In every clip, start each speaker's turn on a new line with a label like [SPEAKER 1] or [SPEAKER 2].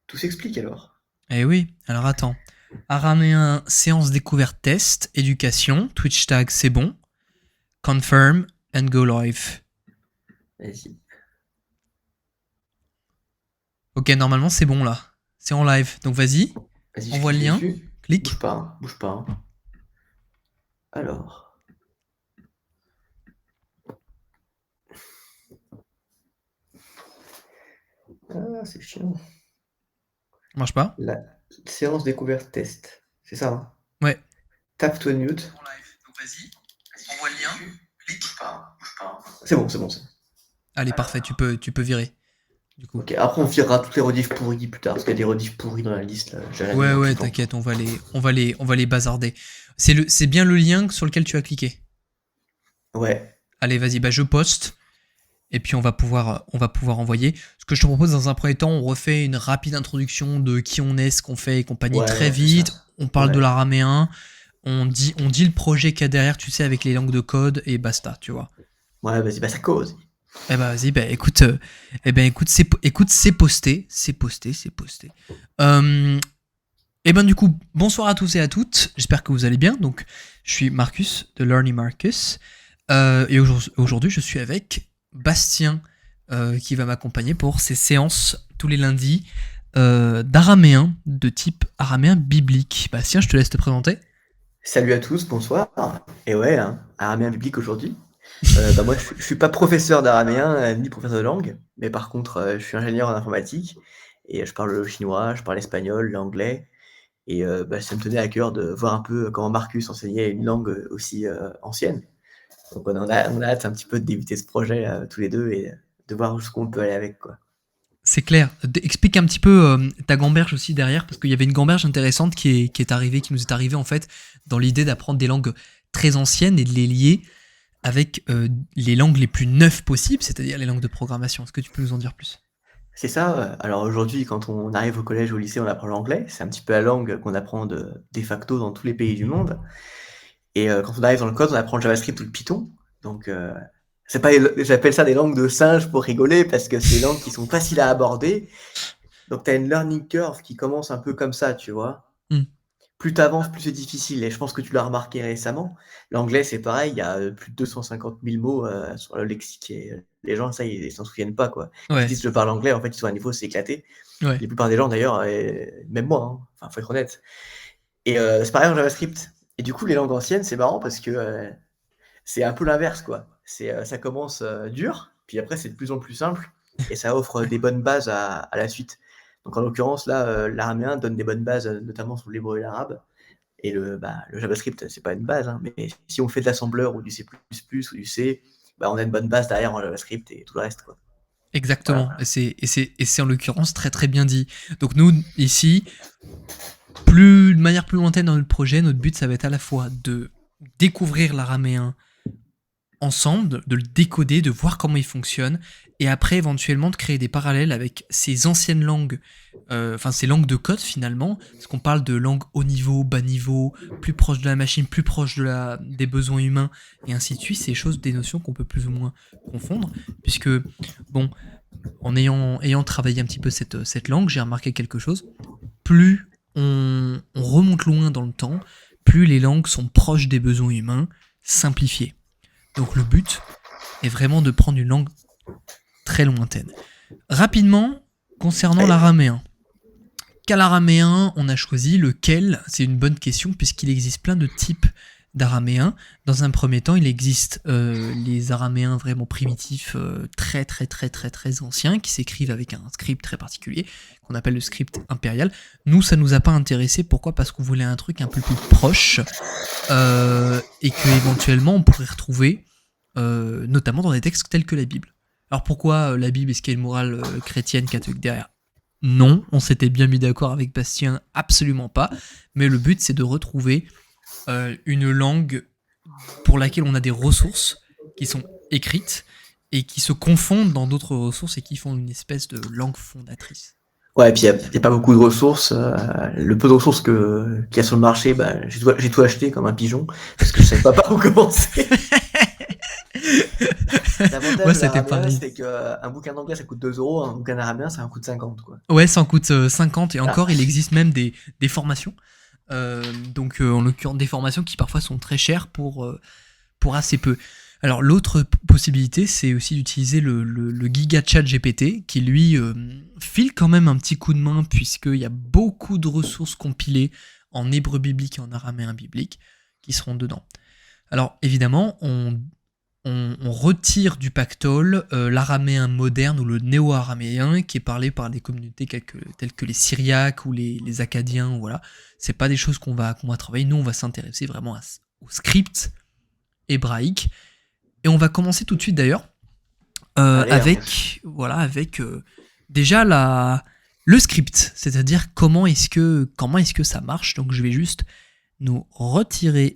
[SPEAKER 1] Tout s'explique alors.
[SPEAKER 2] Eh oui, alors attends. Araméen, séance découverte test, éducation, Twitch tag, c'est bon. Confirm and go live.
[SPEAKER 1] Vas-y.
[SPEAKER 2] Ok, normalement c'est bon là. C'est en live. Donc vas-y,
[SPEAKER 1] Vas-y, je
[SPEAKER 2] envoie le
[SPEAKER 1] clique
[SPEAKER 2] lien,
[SPEAKER 1] dessus. Bouge
[SPEAKER 2] clique.
[SPEAKER 1] pas, hein, bouge pas. Hein. Alors. Ah, c'est chiant.
[SPEAKER 2] Marche pas.
[SPEAKER 1] La séance découverte test. C'est ça, hein.
[SPEAKER 2] Ouais.
[SPEAKER 1] Tap to unmute.
[SPEAKER 2] En live. Donc vas-y, envoie le lien, clique.
[SPEAKER 1] Bouge pas, bouge pas. C'est bon, c'est bon.
[SPEAKER 2] Allez, parfait, tu peux virer. Du coup.
[SPEAKER 1] Ok, après on virera toutes les rediffs pourries plus tard, parce qu'il y a des rediffs pourris dans la liste, là. J'ai rien mis
[SPEAKER 2] Ouais,
[SPEAKER 1] en
[SPEAKER 2] ouais,
[SPEAKER 1] cliquant.
[SPEAKER 2] t'inquiète, on va les bazarder. C'est bien le lien sur lequel tu as cliqué.
[SPEAKER 1] Ouais.
[SPEAKER 2] Allez, vas-y, bah je poste. Et puis on va pouvoir envoyer. Ce que je te propose dans un premier temps, on refait une rapide introduction de qui on est, ce qu'on fait et compagnie
[SPEAKER 1] Ouais,
[SPEAKER 2] très
[SPEAKER 1] on fait ça.
[SPEAKER 2] vite. On parle de
[SPEAKER 1] Ouais.
[SPEAKER 2] l'araméen, on dit le projet qu'il y a derrière, tu sais, avec les langues de code et basta, tu vois.
[SPEAKER 1] Ouais, vas-y, bah ça cause.
[SPEAKER 2] Eh ben vas-y, écoute, c'est posté, c'est posté, c'est posté. Et ben du coup, bonsoir à tous et à toutes. J'espère que vous allez bien. Donc, je suis Marcus de Learning Marcus, et aujourd'hui, je suis avec Bastien, qui va m'accompagner pour ces séances tous les lundis d'araméen de type araméen biblique. Bastien, je te laisse te présenter.
[SPEAKER 1] Salut à tous, bonsoir. Et ouais, hein, araméen biblique aujourd'hui. Bah moi, je suis pas professeur d'araméen ni professeur de langue, mais par contre, je suis ingénieur en informatique et je parle le chinois, je parle l'espagnol, l'anglais et bah, ça me tenait à cœur de voir un peu comment Marcus enseignait une langue aussi ancienne. Donc on a hâte un petit peu de débuter ce projet tous les deux et de voir jusqu'où on peut aller avec, quoi.
[SPEAKER 2] C'est clair. Explique un petit peu ta gamberge aussi derrière, parce qu'il y avait une gamberge intéressante qui nous est arrivée en fait, dans l'idée d'apprendre des langues très anciennes et de les lier avec les langues les plus neuves possibles, c'est-à-dire les langues de programmation. Est-ce que tu peux nous en dire plus?
[SPEAKER 1] C'est ça, alors aujourd'hui, quand on arrive au collège ou au lycée, on apprend l'anglais. C'est un petit peu la langue qu'on apprend de facto dans tous les pays du monde. Et quand on arrive dans le code, on apprend le JavaScript ou le Python. Donc, c'est pas, j'appelle ça des langues de singe pour rigoler parce que c'est des langues qui sont faciles à aborder. Donc, tu as une learning curve qui commence un peu comme ça, tu vois.
[SPEAKER 2] Hmm.
[SPEAKER 1] Plus tu avances, plus c'est difficile. Et je pense que tu l'as remarqué récemment. L'anglais, c'est pareil, il y a plus de 250 000 mots sur le lexique. Et les gens, ça, ils s'en souviennent pas, quoi. Ils
[SPEAKER 2] Ouais,
[SPEAKER 1] disent je parle anglais, en fait, ils sont à un niveau, c'est éclaté.
[SPEAKER 2] ouais.
[SPEAKER 1] La plupart des gens, d'ailleurs, même moi, hein, enfin, faut être honnête. Et c'est pareil en JavaScript. Et du coup, les langues anciennes, c'est marrant parce que c'est un peu l'inverse, quoi. Ça commence dur, puis après c'est de plus en plus simple, et ça offre des bonnes bases à la suite. Donc en l'occurrence, là, l'araméen donne des bonnes bases, notamment sur l'hébreu et l'arabe. Et le JavaScript, c'est pas une base, hein, mais si on fait de l'assembleur ou du C++ ou du C, bah, on a une bonne base derrière en JavaScript et tout le reste, quoi. Voilà,
[SPEAKER 2] Exactement.
[SPEAKER 1] voilà.
[SPEAKER 2] Et c'est en l'occurrence très très bien dit. Donc nous, ici, de manière plus lointaine dans notre projet, notre but, ça va être à la fois de découvrir l'araméen ensemble, de le décoder, de voir comment il fonctionne, et après éventuellement de créer des parallèles avec ces anciennes langues, enfin ces langues de code finalement, parce qu'on parle de langues haut niveau, bas niveau, plus proche de la machine, plus proche des besoins humains, et ainsi de suite, c'est des notions qu'on peut plus ou moins confondre, puisque, bon, en ayant travaillé un petit peu cette langue, j'ai remarqué quelque chose, plus on remonte loin dans le temps, plus les langues sont proches des besoins humains, simplifiées. Donc le but est vraiment de prendre une langue très lointaine. Rapidement, concernant
[SPEAKER 1] Et,
[SPEAKER 2] l'araméen. Quel araméen on a choisi? Lequel? C'est une bonne question puisqu'il existe plein de types d'araméens. Dans un premier temps, il existe les araméens vraiment primitifs, très très très très très anciens, qui s'écrivent avec un script très particulier, qu'on appelle le script impérial. Nous, ça nous a pas intéressé. Pourquoi? Parce qu'on voulait un truc un peu plus proche, et que éventuellement on pourrait retrouver notamment dans des textes tels que la Bible. Alors pourquoi la Bible? Est-ce qu'il y a une morale chrétienne, catholique derrière? Non, on s'était bien mis d'accord avec Bastien, absolument pas. Mais le but, c'est de retrouver une langue pour laquelle on a des ressources qui sont écrites et qui se confondent dans d'autres ressources et qui font une espèce de langue fondatrice.
[SPEAKER 1] ouais, et puis il n'y a pas beaucoup de ressources. Le peu de ressources qu'il y a sur le marché, bah, j'ai tout acheté comme un pigeon, parce que je savais pas par où commencer. L'avantage
[SPEAKER 2] Moi,
[SPEAKER 1] de
[SPEAKER 2] c'était
[SPEAKER 1] l'araméen,
[SPEAKER 2] pareil.
[SPEAKER 1] c'est qu'un bouquin d'anglais, ça coûte 2 euros, un bouquin araméen, ça en coûte 50, quoi.
[SPEAKER 2] Ouais, ça en coûte 50 et
[SPEAKER 1] Voilà.
[SPEAKER 2] encore, il existe même des formations. Donc, en l'occurrence, des formations qui parfois sont très chères pour assez peu. Alors, l'autre possibilité, c'est aussi d'utiliser le Giga Chat GPT, qui lui file quand même un petit coup de main, puisqu'il y a beaucoup de ressources compilées en hébreu biblique et en araméen biblique qui seront dedans. Alors, évidemment, on retire du pactole l'araméen moderne ou le néo-araméen qui est parlé par des communautés telles que les Syriaques ou les Akkadiens. Voilà. C'est pas des choses qu'on va travailler. Nous, on va s'intéresser vraiment au script hébraïque. Et on va commencer tout de suite d'ailleurs
[SPEAKER 1] Allez, hein.
[SPEAKER 2] avec déjà le script, c'est-à-dire comment est-ce que ça marche. Donc je vais juste nous retirer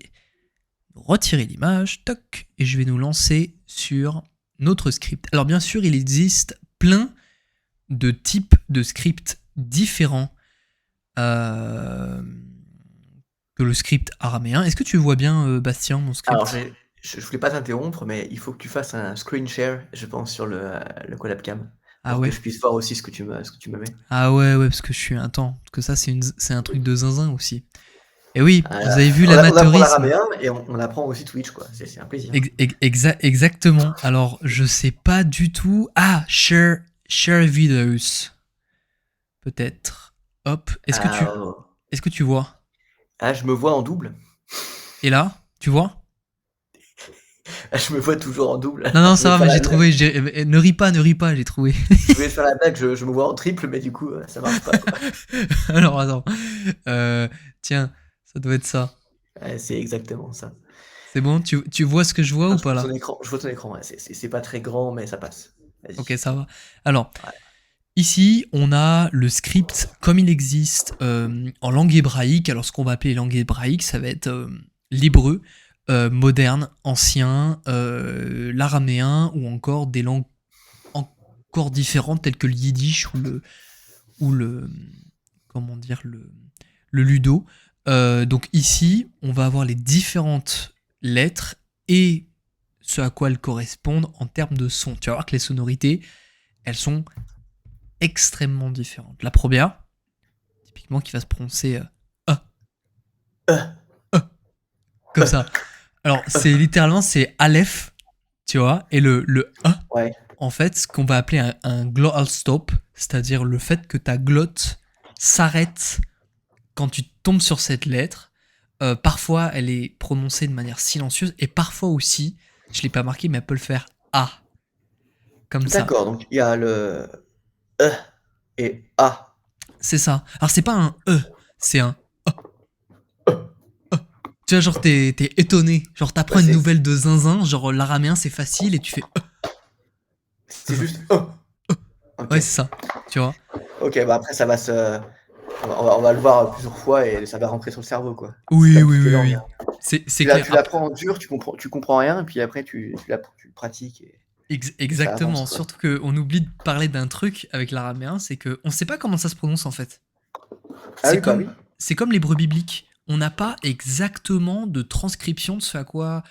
[SPEAKER 2] l'image, toc, et je vais nous lancer sur notre script. Alors bien sûr, il existe plein de types de scripts différents que le script araméen. Est-ce que tu vois bien, Bastien, mon
[SPEAKER 1] Alors,
[SPEAKER 2] script?
[SPEAKER 1] je voulais pas t'interrompre, mais il faut que tu fasses un screen share, je pense, sur le Collabcam,
[SPEAKER 2] Ah
[SPEAKER 1] pour que
[SPEAKER 2] ouais.
[SPEAKER 1] je puisse voir aussi ce que tu me mets.
[SPEAKER 2] Ah ouais, parce que je suis un temps. Parce que ça, c'est un truc de zinzin aussi. Et oui,
[SPEAKER 1] Euh,
[SPEAKER 2] vous avez vu
[SPEAKER 1] on apprend
[SPEAKER 2] l'amateurisme.
[SPEAKER 1] l'araméen et on apprend aussi Twitch, quoi. C'est un plaisir.
[SPEAKER 2] Exactement. Alors, je sais pas du tout. Ah, share videos. Peut-être. Hop.
[SPEAKER 1] Euh,
[SPEAKER 2] Est-ce que tu vois?
[SPEAKER 1] je me vois en double.
[SPEAKER 2] Et là, tu vois?
[SPEAKER 1] Je me vois toujours en double.
[SPEAKER 2] Non, non,
[SPEAKER 1] Je
[SPEAKER 2] ça
[SPEAKER 1] voulais te
[SPEAKER 2] va,
[SPEAKER 1] faire
[SPEAKER 2] mais
[SPEAKER 1] la
[SPEAKER 2] j'ai
[SPEAKER 1] blague.
[SPEAKER 2] trouvé. Ne ris pas, j'ai trouvé.
[SPEAKER 1] Je voulais te faire la blague, je me vois en triple, mais du coup, ça marche pas, quoi.
[SPEAKER 2] Alors, attends. Tiens, ça doit être ça.
[SPEAKER 1] Ouais, c'est exactement ça.
[SPEAKER 2] C'est bon, tu vois ce que je vois
[SPEAKER 1] Ah,
[SPEAKER 2] ou pas là?
[SPEAKER 1] je vois ton écran, ouais. C'est pas très grand, mais ça passe.
[SPEAKER 2] Ok,
[SPEAKER 1] Vas-y.
[SPEAKER 2] ça va. Alors,
[SPEAKER 1] Ouais.
[SPEAKER 2] ici, on a le script comme il existe en langue hébraïque. Alors, ce qu'on va appeler langue hébraïque, ça va être l'hébreu, moderne, ancien, l'araméen ou encore des langues encore différentes telles que le yiddish ou le comment dire le ludo. Donc ici, on va avoir les différentes lettres et ce à quoi elles correspondent en termes de son. Tu vas voir que les sonorités, elles sont extrêmement différentes. La première, typiquement, qui va se prononcer A,
[SPEAKER 1] Euh,
[SPEAKER 2] comme ça. Alors, c'est Aleph, tu vois, et le A,
[SPEAKER 1] ouais.
[SPEAKER 2] en fait, ce qu'on va appeler un glottal stop, c'est-à-dire le fait que ta glotte s'arrête quand tu tombes sur cette lettre. Parfois, elle est prononcée de manière silencieuse, et parfois aussi, je ne l'ai pas marqué, mais elle peut le faire A, comme ça.
[SPEAKER 1] D'accord, donc il y a le E et A.
[SPEAKER 2] C'est ça. Alors, c'est pas un E, c'est un tu vois, genre, t'es étonné. Genre,
[SPEAKER 1] Bah,
[SPEAKER 2] t'apprends une nouvelle de zinzin. Genre, l'araméen, c'est facile et tu fais.
[SPEAKER 1] c'est juste E. Ok.
[SPEAKER 2] Ouais, c'est ça. Tu vois.
[SPEAKER 1] Ok, bah après, ça va se. On va le voir plusieurs fois et ça va rentrer sur le cerveau, quoi. C'est
[SPEAKER 2] Oui,
[SPEAKER 1] comme
[SPEAKER 2] oui,
[SPEAKER 1] toutes les
[SPEAKER 2] oui,
[SPEAKER 1] langues,
[SPEAKER 2] oui.
[SPEAKER 1] hein.
[SPEAKER 2] C'est clair.
[SPEAKER 1] Tu l'apprends en dur, tu comprends rien, et puis après, tu le pratiques et ça avance,
[SPEAKER 2] Exactement.
[SPEAKER 1] quoi.
[SPEAKER 2] Surtout qu'on oublie de parler d'un truc avec l'araméen, c'est qu'on sait pas comment ça se prononce en fait.
[SPEAKER 1] Ah
[SPEAKER 2] C'est
[SPEAKER 1] oui, bah
[SPEAKER 2] comme,
[SPEAKER 1] oui.
[SPEAKER 2] c'est comme l'hébreu biblique. On n'a pas exactement de transcription de ce à quoi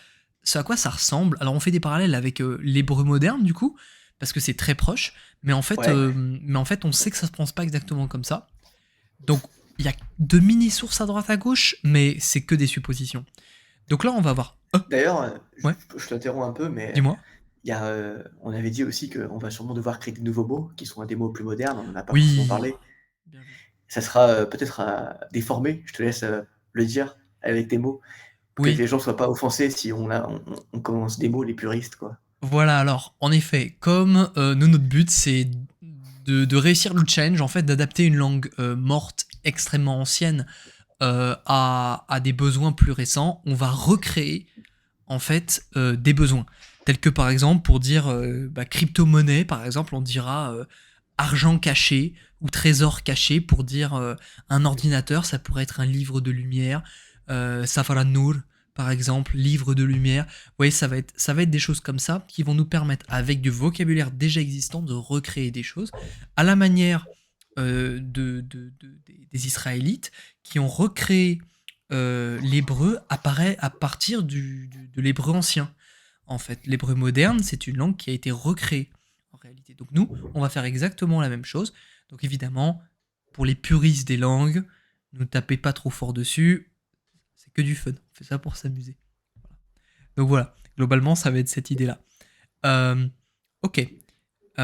[SPEAKER 2] ça ressemble. Alors on fait des parallèles avec l'hébreu moderne du coup, parce que c'est très proche,
[SPEAKER 1] Ouais.
[SPEAKER 2] mais en fait on sait que ça se prononce pas exactement comme ça. Donc il y a de mini sources à droite à gauche, mais c'est que des suppositions. Donc là on va voir.
[SPEAKER 1] D'ailleurs,
[SPEAKER 2] Ouais,
[SPEAKER 1] je t'interromps un peu, mais
[SPEAKER 2] dis-moi.
[SPEAKER 1] on avait dit aussi qu'on va sûrement devoir créer des nouveaux mots qui sont des mots plus modernes, on n'en a pas forcément
[SPEAKER 2] Oui.
[SPEAKER 1] parlé.
[SPEAKER 2] Bien vu.
[SPEAKER 1] Ça sera peut-être déformé, je te laisse le dire avec tes mots, pour que
[SPEAKER 2] Oui.
[SPEAKER 1] les gens soient pas offensés si on commence des mots les puristes, quoi.
[SPEAKER 2] Voilà, alors, en effet, comme nous, notre but, c'est de réussir le challenge, en fait, d'adapter une langue morte, extrêmement ancienne, à des besoins plus récents, on va recréer, en fait, des besoins. Tels que, par exemple, pour dire crypto-monnaie, par exemple, on dira argent caché ou trésor caché. Pour dire un ordinateur, ça pourrait être un livre de lumière. Safara Nur, par exemple, livre de lumière. Vous voyez, ça va être des choses comme ça qui vont nous permettre, avec du vocabulaire déjà existant, de recréer des choses à la manière des Israélites qui ont recréé l'hébreu à partir de l'hébreu ancien. en fait. L'hébreu moderne, c'est une langue qui a été recréée, en réalité. Donc nous, on va faire exactement la même chose. Donc évidemment, pour les puristes des langues, ne tapez pas trop fort dessus. C'est que du fun. On fait ça pour s'amuser. Voilà. Donc voilà, globalement, ça va être cette idée-là. Ok.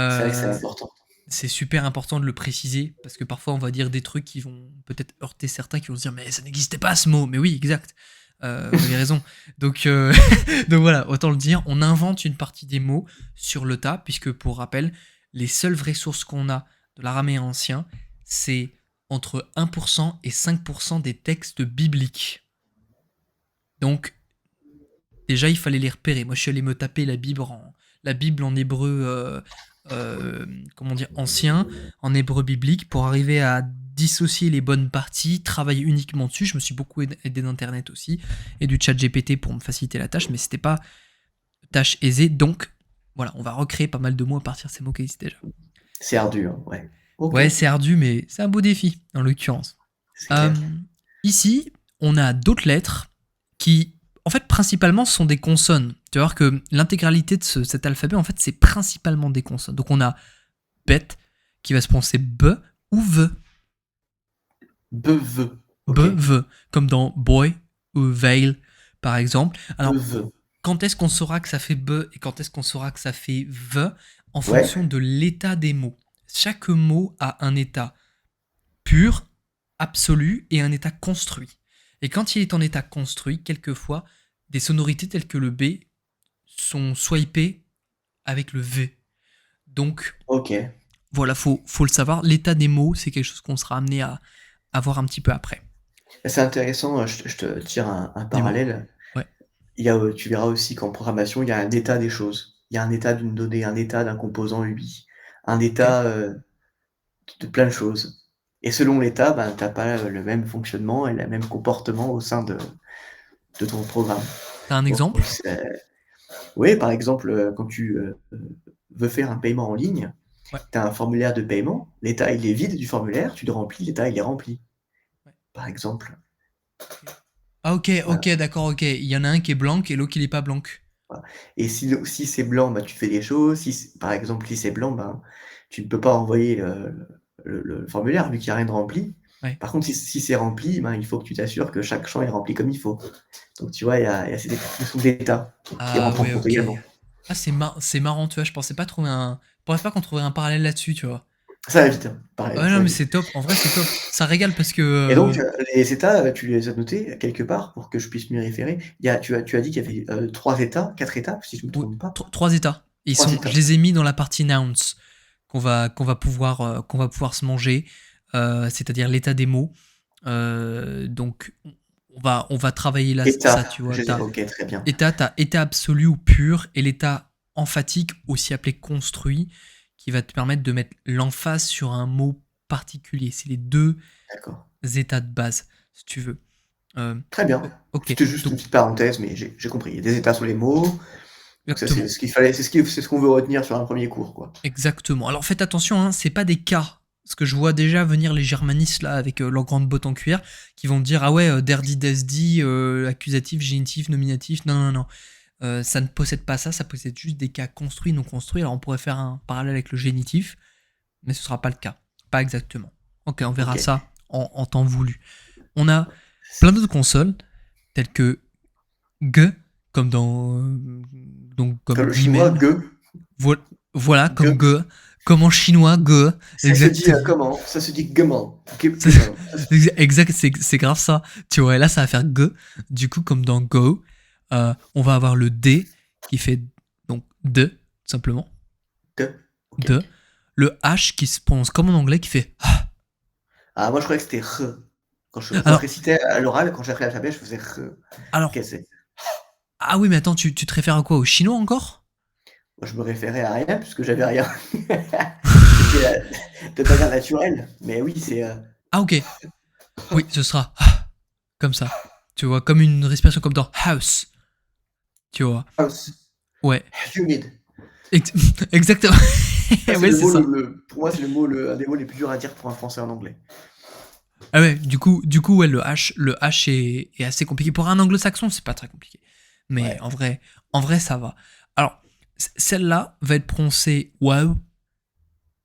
[SPEAKER 1] C'est vrai que c'est
[SPEAKER 2] Euh,
[SPEAKER 1] important.
[SPEAKER 2] c'est super important de le préciser parce que parfois on va dire des trucs qui vont peut-être heurter certains qui vont se dire mais ça n'existait pas ce mot. Mais oui, exact. Vous avez raison. Donc, donc voilà, autant le dire, on invente une partie des mots sur le tas puisque pour rappel, les seules vraies sources qu'on a de l'araméen ancien, c'est entre 1% et 5% des textes bibliques. Donc déjà, il fallait les repérer. Moi, je suis allé me taper la Bible en hébreu, comment dire, ancien, en hébreu biblique, pour arriver à dissocier les bonnes parties, travailler uniquement dessus. Je me suis beaucoup aidé d'internet aussi et du chat GPT pour me faciliter la tâche, mais c'était pas tâche aisée. Donc voilà, on va recréer pas mal de mots à partir de ces mots qui existent déjà.
[SPEAKER 1] C'est ardu, hein, ouais. Ok,
[SPEAKER 2] Ouais, c'est ardu, mais c'est un beau défi en l'occurrence.
[SPEAKER 1] c'est clair.
[SPEAKER 2] Ici, on a d'autres lettres qui, en fait, principalement, sont des consonnes. Tu vas voir que l'intégralité de cet alphabet, en fait, c'est principalement des consonnes. Donc, on a bet, qui va se prononcer b ou v.
[SPEAKER 1] Beveux.
[SPEAKER 2] B,
[SPEAKER 1] Ok.
[SPEAKER 2] v, comme dans boy ou veil, par exemple. Alors,
[SPEAKER 1] Beveux.
[SPEAKER 2] quand est-ce qu'on saura que ça fait b et quand est-ce qu'on saura que ça fait v en
[SPEAKER 1] Ouais.
[SPEAKER 2] fonction de l'état des mots. Chaque mot a un état pur, absolu et un état construit. Et quand il est en état construit, quelquefois, des sonorités telles que le B sont swipées avec le V. Donc,
[SPEAKER 1] Ok.
[SPEAKER 2] voilà, faut le savoir. L'état des mots, c'est quelque chose qu'on sera amené à voir un petit peu après.
[SPEAKER 1] C'est intéressant, je te tire un
[SPEAKER 2] Dis-moi.
[SPEAKER 1] parallèle.
[SPEAKER 2] Ouais.
[SPEAKER 1] Tu verras aussi qu'en programmation, il y a un état des choses. Il y a un état d'une donnée, un état d'un composant UI, un
[SPEAKER 2] Ok.
[SPEAKER 1] état de plein de choses. Et selon l'état, ben, tu n'as pas le même fonctionnement et le même comportement au sein de ton programme.
[SPEAKER 2] T'as un
[SPEAKER 1] Donc,
[SPEAKER 2] exemple?
[SPEAKER 1] oui, par exemple, quand tu veux faire un paiement en ligne,
[SPEAKER 2] Ouais.
[SPEAKER 1] tu as un formulaire de paiement, l'état il est vide du formulaire, tu le remplis, l'état il est rempli,
[SPEAKER 2] Ouais.
[SPEAKER 1] par exemple.
[SPEAKER 2] Ok. Ah ok,
[SPEAKER 1] Voilà.
[SPEAKER 2] ok, d'accord, ok. Il y en a un qui est blanc et l'autre qui n'est pas blanc.
[SPEAKER 1] Voilà. Et si c'est blanc, bah, tu fais des choses. Par exemple, si c'est blanc, ben, tu ne peux pas envoyer le formulaire vu qu'il n'y a rien de rempli.
[SPEAKER 2] Ouais.
[SPEAKER 1] Par contre, si c'est rempli, ben, il faut que tu t'assures que chaque champ est rempli comme il faut. Donc, tu vois, il y a cette expression d'état qui
[SPEAKER 2] Ah
[SPEAKER 1] rentre en
[SPEAKER 2] ouais,
[SPEAKER 1] compte
[SPEAKER 2] ok.
[SPEAKER 1] également.
[SPEAKER 2] Ah c'est marrant, tu vois. Je pensais pas qu'on trouverait un parallèle là-dessus, tu vois.
[SPEAKER 1] Ça va vite, hein. Pareil,
[SPEAKER 2] Ouais,
[SPEAKER 1] ça
[SPEAKER 2] non,
[SPEAKER 1] va
[SPEAKER 2] mais
[SPEAKER 1] vite.
[SPEAKER 2] c'est top. En vrai, c'est top. Ça régale parce que.
[SPEAKER 1] Et donc, les états, tu les as notés quelque part pour que je puisse m'y référer. Tu as dit qu'il y avait 3 états, 4 étapes, si je ne me
[SPEAKER 2] Oui,
[SPEAKER 1] trompe pas.
[SPEAKER 2] trois états.
[SPEAKER 1] Trois
[SPEAKER 2] Je
[SPEAKER 1] états.
[SPEAKER 2] les ai mis dans la partie nouns qu'on va pouvoir se manger, c'est-à-dire l'état des mots. Donc, on va travailler là, ça,
[SPEAKER 1] Étapes,
[SPEAKER 2] tu vois. T'as
[SPEAKER 1] ok, très bien.
[SPEAKER 2] état absolu ou pur et l'état emphatique, aussi appelé construit, qui va te permettre de mettre l'emphase sur un mot particulier. C'est les deux
[SPEAKER 1] D'accord.
[SPEAKER 2] états de base, si tu veux. Euh,
[SPEAKER 1] Très bien.
[SPEAKER 2] ok,
[SPEAKER 1] C'était juste
[SPEAKER 2] donc
[SPEAKER 1] une petite parenthèse, mais j'ai compris. Il y a des états sur les mots. Donc ça, c'est
[SPEAKER 2] exactement.
[SPEAKER 1] ce qu'il fallait, c'est ce qu'on veut retenir sur un premier cours, quoi.
[SPEAKER 2] Exactement. Alors faites attention, hein, c'est pas des cas. Parce que je vois déjà venir les germanistes là avec leurs grandes bottes en cuir qui vont me dire ah ouais, derdi, desdi, accusatif, génitif, nominatif. Non, non, non. Ça ne possède pas ça, ça possède juste des cas construits, non construits. Alors on pourrait faire un parallèle avec le génitif, mais ce sera pas le cas. Pas exactement. Ok, on verra
[SPEAKER 1] Ok.
[SPEAKER 2] ça en temps voulu. On a plein d'autres consoles, telles que G, comme dans. Donc
[SPEAKER 1] Comme
[SPEAKER 2] comme
[SPEAKER 1] le chinois,
[SPEAKER 2] Gmail.
[SPEAKER 1] ge,
[SPEAKER 2] Voilà,
[SPEAKER 1] ge.
[SPEAKER 2] comme G. Comme en chinois, G.
[SPEAKER 1] Ça se dit
[SPEAKER 2] Exactement.
[SPEAKER 1] comment? Ça se dit gement.
[SPEAKER 2] C'est-
[SPEAKER 1] Gement.
[SPEAKER 2] Exact, c'est grave ça. Tu vois, et là, ça va faire G. Du coup, comme dans Go, on va avoir le D qui fait donc de, tout simplement.
[SPEAKER 1] De. Ok.
[SPEAKER 2] De. Le H qui se prononce comme en anglais qui fait ah.
[SPEAKER 1] Ah, moi, je croyais que c'était re. Quand je
[SPEAKER 2] Alors,
[SPEAKER 1] récitais à l'oral, quand j'ai appris l'alphabet, je faisais re.
[SPEAKER 2] alors,
[SPEAKER 1] Ok, c'est.
[SPEAKER 2] ah oui, mais attends, tu te réfères à quoi? Au chinois encore?
[SPEAKER 1] Moi, je me référais à rien puisque j'avais rien. C'était de manière naturelle. Mais oui, c'est.
[SPEAKER 2] Ah, ok. Oui, ce sera ah, comme ça. Tu vois, comme une respiration comme dans house. Tu vois.
[SPEAKER 1] House.
[SPEAKER 2] Ouais.
[SPEAKER 1] Humid.
[SPEAKER 2] Exactement.
[SPEAKER 1] Ça, c'est
[SPEAKER 2] Ouais,
[SPEAKER 1] le
[SPEAKER 2] c'est
[SPEAKER 1] mot,
[SPEAKER 2] ça.
[SPEAKER 1] pour moi, c'est un des mots les plus durs à dire pour un français en anglais.
[SPEAKER 2] Ah ouais, du coup, ouais, le H est assez compliqué. Pour un anglo-saxon, c'est pas très compliqué. Mais
[SPEAKER 1] Ouais.
[SPEAKER 2] en vrai, ça va. Alors, celle-là va être prononcée wow,